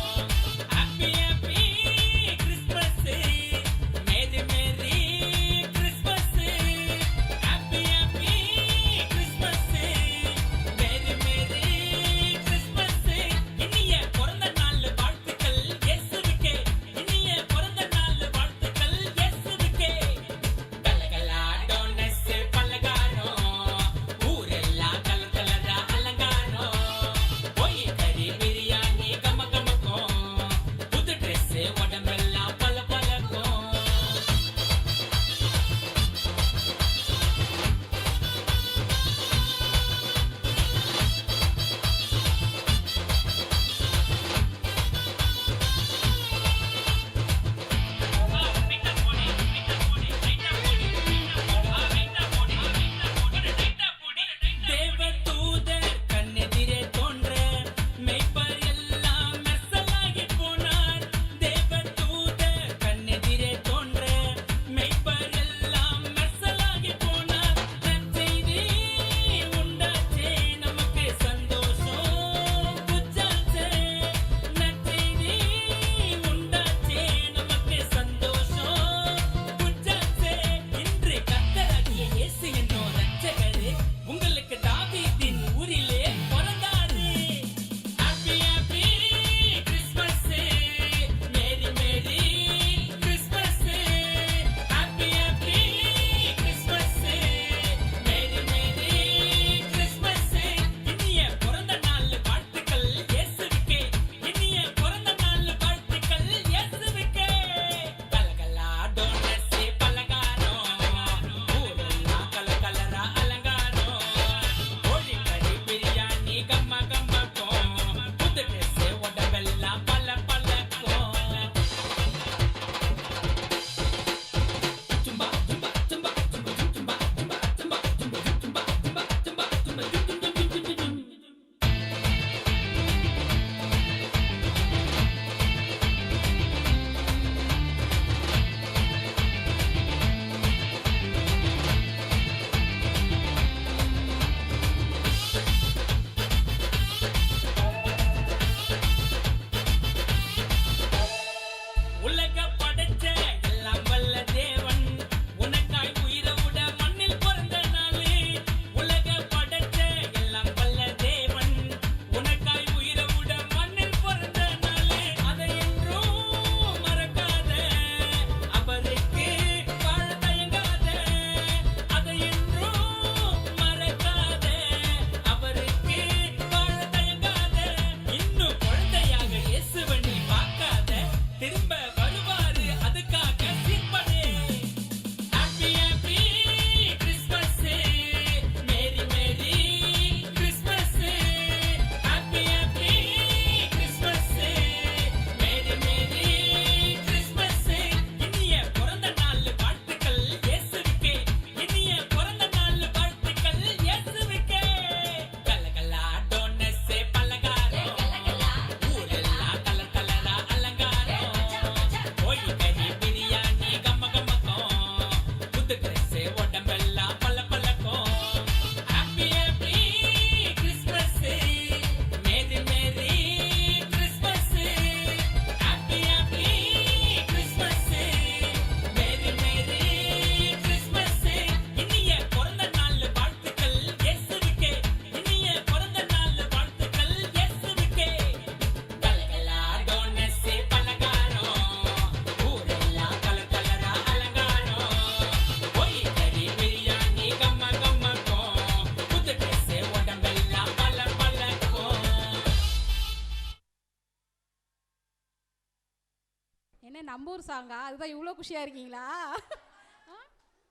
ஊர் சாங்கா? அதுதான் இவ்வளோ குஷியாக இருக்கீங்களா?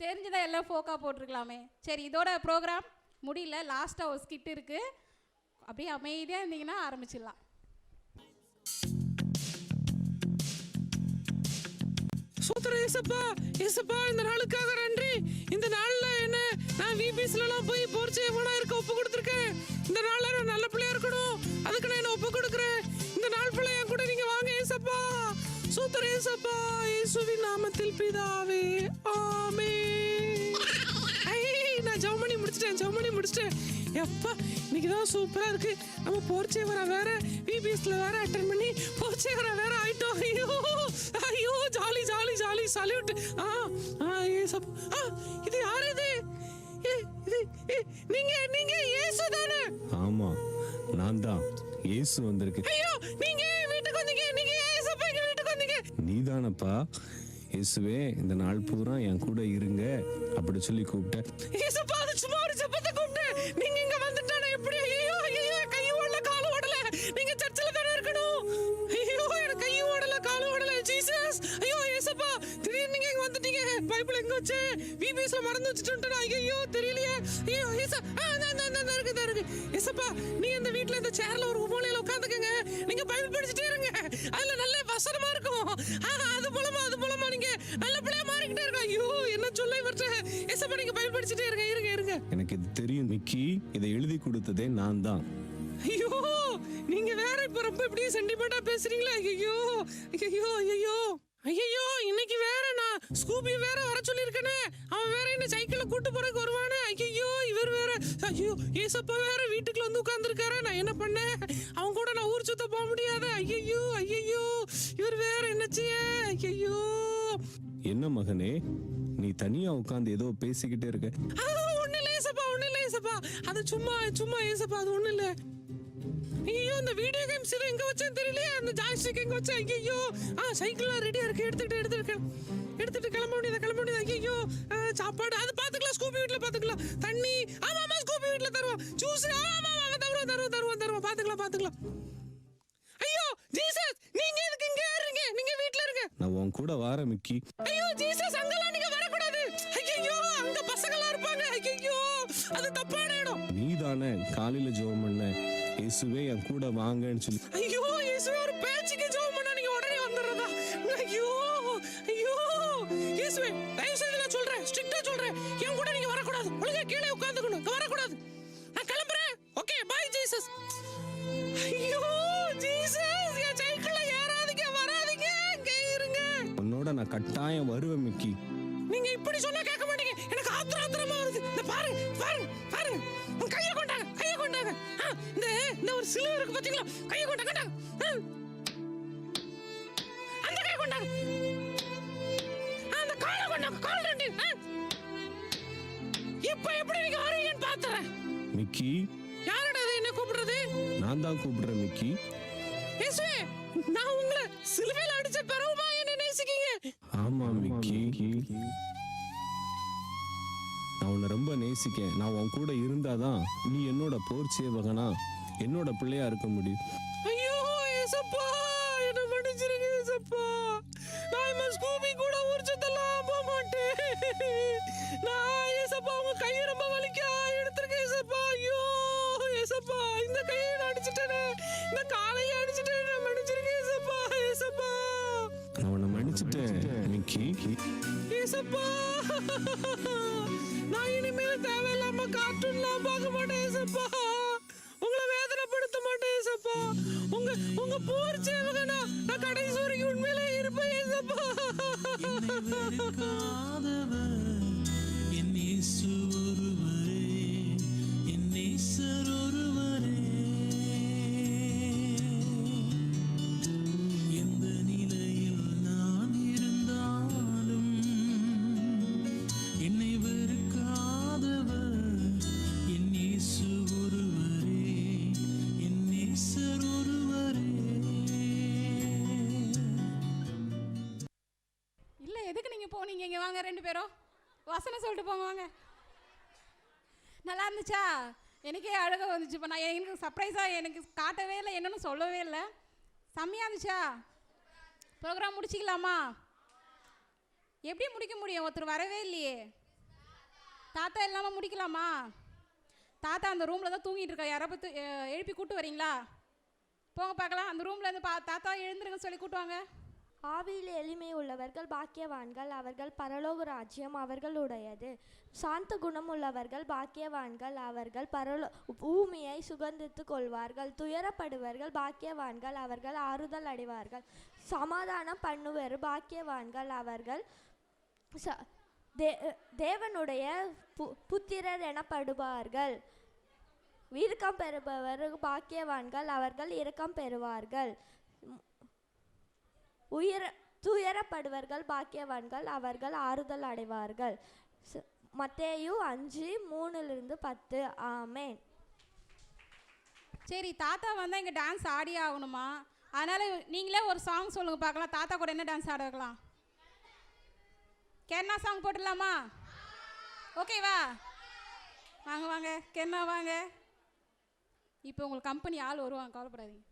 தெரிஞ்சுதான் எல்லாம் ஃபோக்காக போட்டிருக்கலாமே. சரி, இதோட ப்ரோக்ராம் முடியல, லாஸ்ட்டாக ஒரு ஸ்கிட் இருக்குது. அப்படியே அமைதியாக இருந்தீங்கன்னா ஆரம்பிச்சிடலாம். சோத்திரம் ஏசப்பா, ஏசப்பா இந்த நாளுக்காக நன்றி. இந்த நாள்ல என்ன நான் விபிஸ்லாம் போய் போர்ச்சேவனா இருக்க ஒப்பு கொடுத்துருக்கேன். இந்த நாள்ல நான் நல்ல பிள்ளையா இருக்கணும், அதுக்கு நான் என்ன ஒப்பு கொடுக்குறேன். இந்த நாள் பிள்ளையா கூட நீங்க வாங்க ஏசப்பா. சோத்திரம் ஏசப்பா, இயேசுவின் நாமத்தில் பிதாவே, ஆமென். நான் ஜெபம் பண்ணி முடிச்சிட்டேன். எப்பா இன்னைக்கு தான் சூப்பரா இருக்கு. நம்ம போர்ச்சேவரா வேற விபிஸ்ல வேற அட்டெண்ட் பண்ணி போர்ச்சேவரா வேற ஆயிட்டோம். ஐயோ ஜாலி ஜாலி ஜாலி சல்யூட். ஏசப்பா, இது யாரு? நீங்க இயேசு தானே? ஆமா, நான் தான் இயேசு வந்திருக்கு. ஐயோ, நீங்க வீட்டுக்கு வந்தீங்க. நீங்க ஏசப்பா எங்க வீட்டுக்கு வந்தீங்க. நீதானப்பா இயேசுவே, இந்த நாள் பூரா என் கூட இருங்க அப்படி சொல்லி கூப்பிட்டேன். ஏசப்பா, அது சும்மா ஒரு ஜெபத்தை கூப்பிட்டேன். நீங்க இங்க வந்துட்டானே எப்படி? ஐயோ ஐயோ, கை ஓடல கால் ஓடல. நீங்க சர்ச்சில் தானே இருக்கணும். ஐயோ, எனக்கு கை ஓடல கால் ஓடல. ஜீசஸ், ஐயோ ஏசப்பா, திடீர்னு நீங்க இங்க வந்துட்டீங்க. பைபிள் எங்க வச்சு விபிஎஸ்ல மறந்து வச்சுட்டு? ஐயோ தெரியலையே. ஐயோ ஏசா, இருக்கு. ஏசப்பா, நீங்க இந்த வீட்ல இந்த சேர்ல ஒரு மூலையில உட்கார்ந்துக்கங்க. நீங்க பைபிள் படிச்சுட்டே இருங்க. அதுல நல்ல வசனமா இருக்கும். அது மூலமா நீங்க நல்ல பிள்ளையா மாறிக்கிட்டே இருங்க. ஐயோ என்ன சொல்ல இவர்ட்ட. ஏசப்பா, நீங்க பைபிள் படிச்சுட்டே இருங்க. எனக்கு இது தெரியும் மிக்கி, இதை எழுதி கொடுத்ததே நான் தான். ஐயோ, நீங்க வேற இப்ப ரொம்ப இப்படியே சென்டிமெண்டா பேசுறீங்களா? ஐயோ, இன்னைக்கு வேற நான் ஸ்கூபி வேற வர சொல்லியிருக்கேனே. அவன் வேற என்ன சைக்கிள்ல கூட்டு போறதுக்கு வருவானே. ஐயோ, இவர் வேற. ஐயோ, ஏசப்பா வேற வீட்டுக்குள்ள வந்து உட்கார்ந்துருக்காரு. நான் என்ன பண்ணேன்? அவன் கூட நான் ஊர் சுத்த போக முடியாது. ஐயோ, இவர் வேற என்னச்சு? ஐயோ. என்ன மகனே, நீ தனியா உட்கார்ந்து ஏதோ பேசிக்கிட்டே இருக்க? ஒண்ணு இல்ல ஏசப்பா, அது சும்மா ஏசப்பா, அது ஒண்ணு இல்ல. ஐயோ, இந்த வீடியோ கேம்ஸ் எங்க வச்சேன்னு தெரியலையே. அந்த ஜாய்ஸ்டிக் எங்க வச்சேன்? ஐயோ, சைக்கிள்லாம் ரெடியா இருக்கு. எடுத்துட்டு கிளம்ப வேண்டியது. ஐயோ, சாப்பாடு அது பாத்துக்கலாம், ஸ்கூபி வீட்ல பாத்துக்கலாம். தண்ணி ஆமா ஸ்கூபி வீட்ல தருவோம். ஜூஸ் ஆமா தருவோம். பாத்துக்கலாம். ஐயோ ஜீசஸ், நீங்க எதுக்கு இங்க இருக்கீங்க? நீங்க வீட்ல இருங்க. நான் உன் கூட வார மிக்கி. ஐயோ ஜீசஸ், அங்கலாம் நீங்க வர கூடாது. ஐயோ, அங்க பசங்களா இருப்பாங்க. ஐயோ, அது தப்பான இடம். நீதானே காலையில ஜெபம் பண்ண, இயேசுவே என் கூட வாங்கன்னு சொல்லி. ஐயோ, இயேசுவே ஒரு பேச்சுக்கு ஜெபம் பண்ணா நீங்க உடனே வந்துறதா? ஐயோ, இயேசுவே தயவு செய்து நான் சொல்றேன், ஸ்ட்ரிக்ட்டா சொல்றேன், என் கூட நீங்க வரக்கூடாது. ஒழுங்கா கீழே உட்கார்ந்துக்கணும், வரக்கூடாது. நான் கிளம்புறேன். Okay, bye Jesus. ஐயோ ஜீசஸ், என் சைக்கிள்ல ஏறாதீங்க, வராதீங்க, இங்கே இருங்க. உன்னோட நான் கட்டாயம் வருவேன் மிக்கி. நீங்க இப்படி சொன்னா கேட்க மாட்டீங்க. எனக்கு ஆத்திரமா வருது. இந்த பாருங்க. உன் கையை கொண்டாங்க. இந்த ஒரு சிலுவை இருக்கு பாத்தீங்களா? கையை கொண்டாங்க. அந்த கையை கொண்டாங்க. அந்த காலை கொண்டாங்க. கால் ரெண்டு. இப்ப எப்படி நீங்க வரீங்கன்னு பாத்துறேன். மிக்கி, யாரடா அது என்ன கூப்பிடுறது? நான் தான் கூப்பிடுறேன் மிக்கி. இயேசுவே, நான் உங்களை சிலுவையில அடிச்ச பிறகுமா என்ன நேசிக்கீங்க? ஆமா மிக்கி, நான் உன்னை ரொம்ப நேசிக்கேன். நான் உன் கூட இருந்தாதான் நீ என்னோட போர் சேவகனா, என்னோட பிள்ளையா இருக்க முடியும். ஐயோ ஏசப்பா, என்ன மன்னிச்சிருங்க ஏசப்பா. நான் ஸ்கூபி கூட ஊர் சுத்தலாம் போக மாட்டேன். நான் ஏசப்பா, உங்க கையை ரொம்ப வலிக்கா எடுத்துருக்கேன் ஏசப்பா. ஐயோ ஏசப்பா, இந்த கையை அடிச்சுட்டேனே, இந்த காலையை அடிச்சுட்டேன். மன்னிச்சிருங்க ஏசப்பா. நான் உன்னை மன்னிச்சிட்டேன் மிக்கி. ஏசப்பா, நான் இனிமேல் தேவையில்லாம கார்ட்டூன்லாம் பார்க்க மாட்டேன் ஏசப்பா. உங்களை வேதனைப்படுத்த மாட்டேன் ஏசப்பா. உங்க போர் சேவகனா நான் கடைசி வரைக்கும் உண்மையிலே இருப்பேன் ஏசப்பா. என் இயேசு ஒருவரே, என் நேசர் ஒருவரே. எந்த நிலையில் நான் இருந்தாலும் என்னை வெறுக்காதவர் என் இயேசு ஒருவரே, என் நேசர் ஒருவரே. இல்லை, எதுக்கு நீங்கள் போனீங்க? இங்கே வாங்க, ரெண்டு பேரும் வசனம் சொல்லிட்டு போங்க, வாங்க. நல்லா இருந்துச்சா? எனக்கே அழகாக வந்துச்சு. இப்போ நான் எனக்கு சர்ப்ரைஸாக எனக்கு காட்டவே இல்லை, என்னன்னு சொல்லவே இல்லை. செம்மையாக இருந்துச்சா? ப்ரோக்ராம் முடிச்சிக்கலாமா? எப்படி முடிக்க முடியும்? ஒருத்தர் வரவே இல்லையே. தாத்தா இல்லாமல் முடிக்கலாமா? தாத்தா அந்த ரூமில் தான் தூங்கிட்டு இருக்கா. யாராவது எழுப்பி கூட்டு வரீங்களா? போங்க பார்க்கலாம். அந்த ரூமில் இருந்து தாத்தா எழுந்துருங்கன்னு சொல்லி கூட்டுவாங்க. ஆவியில் எளிமை உள்ளவர்கள் பாக்கியவான்கள், அவர்கள் பரலோக ராஜ்யம் அவர்களுடையது. சாந்த குணம் உள்ளவர்கள் பாக்கியவான்கள், அவர்கள் பூமியை சுகந்தித்து கொள்வார்கள். துயரப்படுவர்கள் பாக்கியவான்கள், அவர்கள் ஆறுதல் அடைவார்கள். சமாதானம் பண்ணுவர் பாக்கியவான்கள், அவர்கள் தேவனுடைய புத்திரர் எனப்படுவார்கள். இரக்கம் பெறுபவர் பாக்கியவான்கள், அவர்கள் இரக்கம் பெறுவார்கள். துயரப்படுவர்கள் பாக்கியவான்கள், அவர்கள் ஆறுதல் அடைவார்கள். மத்தேயு 5:3-10. ஆமேன். சரி, தாத்தா வந்தால் இங்கே டான்ஸ் ஆடி ஆகணுமா? அதனால் நீங்களே ஒரு சாங் சொல்லுங்கள் பார்க்கலாம். தாத்தா கூட என்ன டான்ஸ் ஆட வைக்கலாம்? கென்னா சாங் போட்டுடலாமா? ஓகேவா? வாங்க வாங்க கென்னா வாங்க. இப்போ உங்களுக்கு கம்பெனி ஆள் வருவாங்க, கவலைப்படாதீங்க.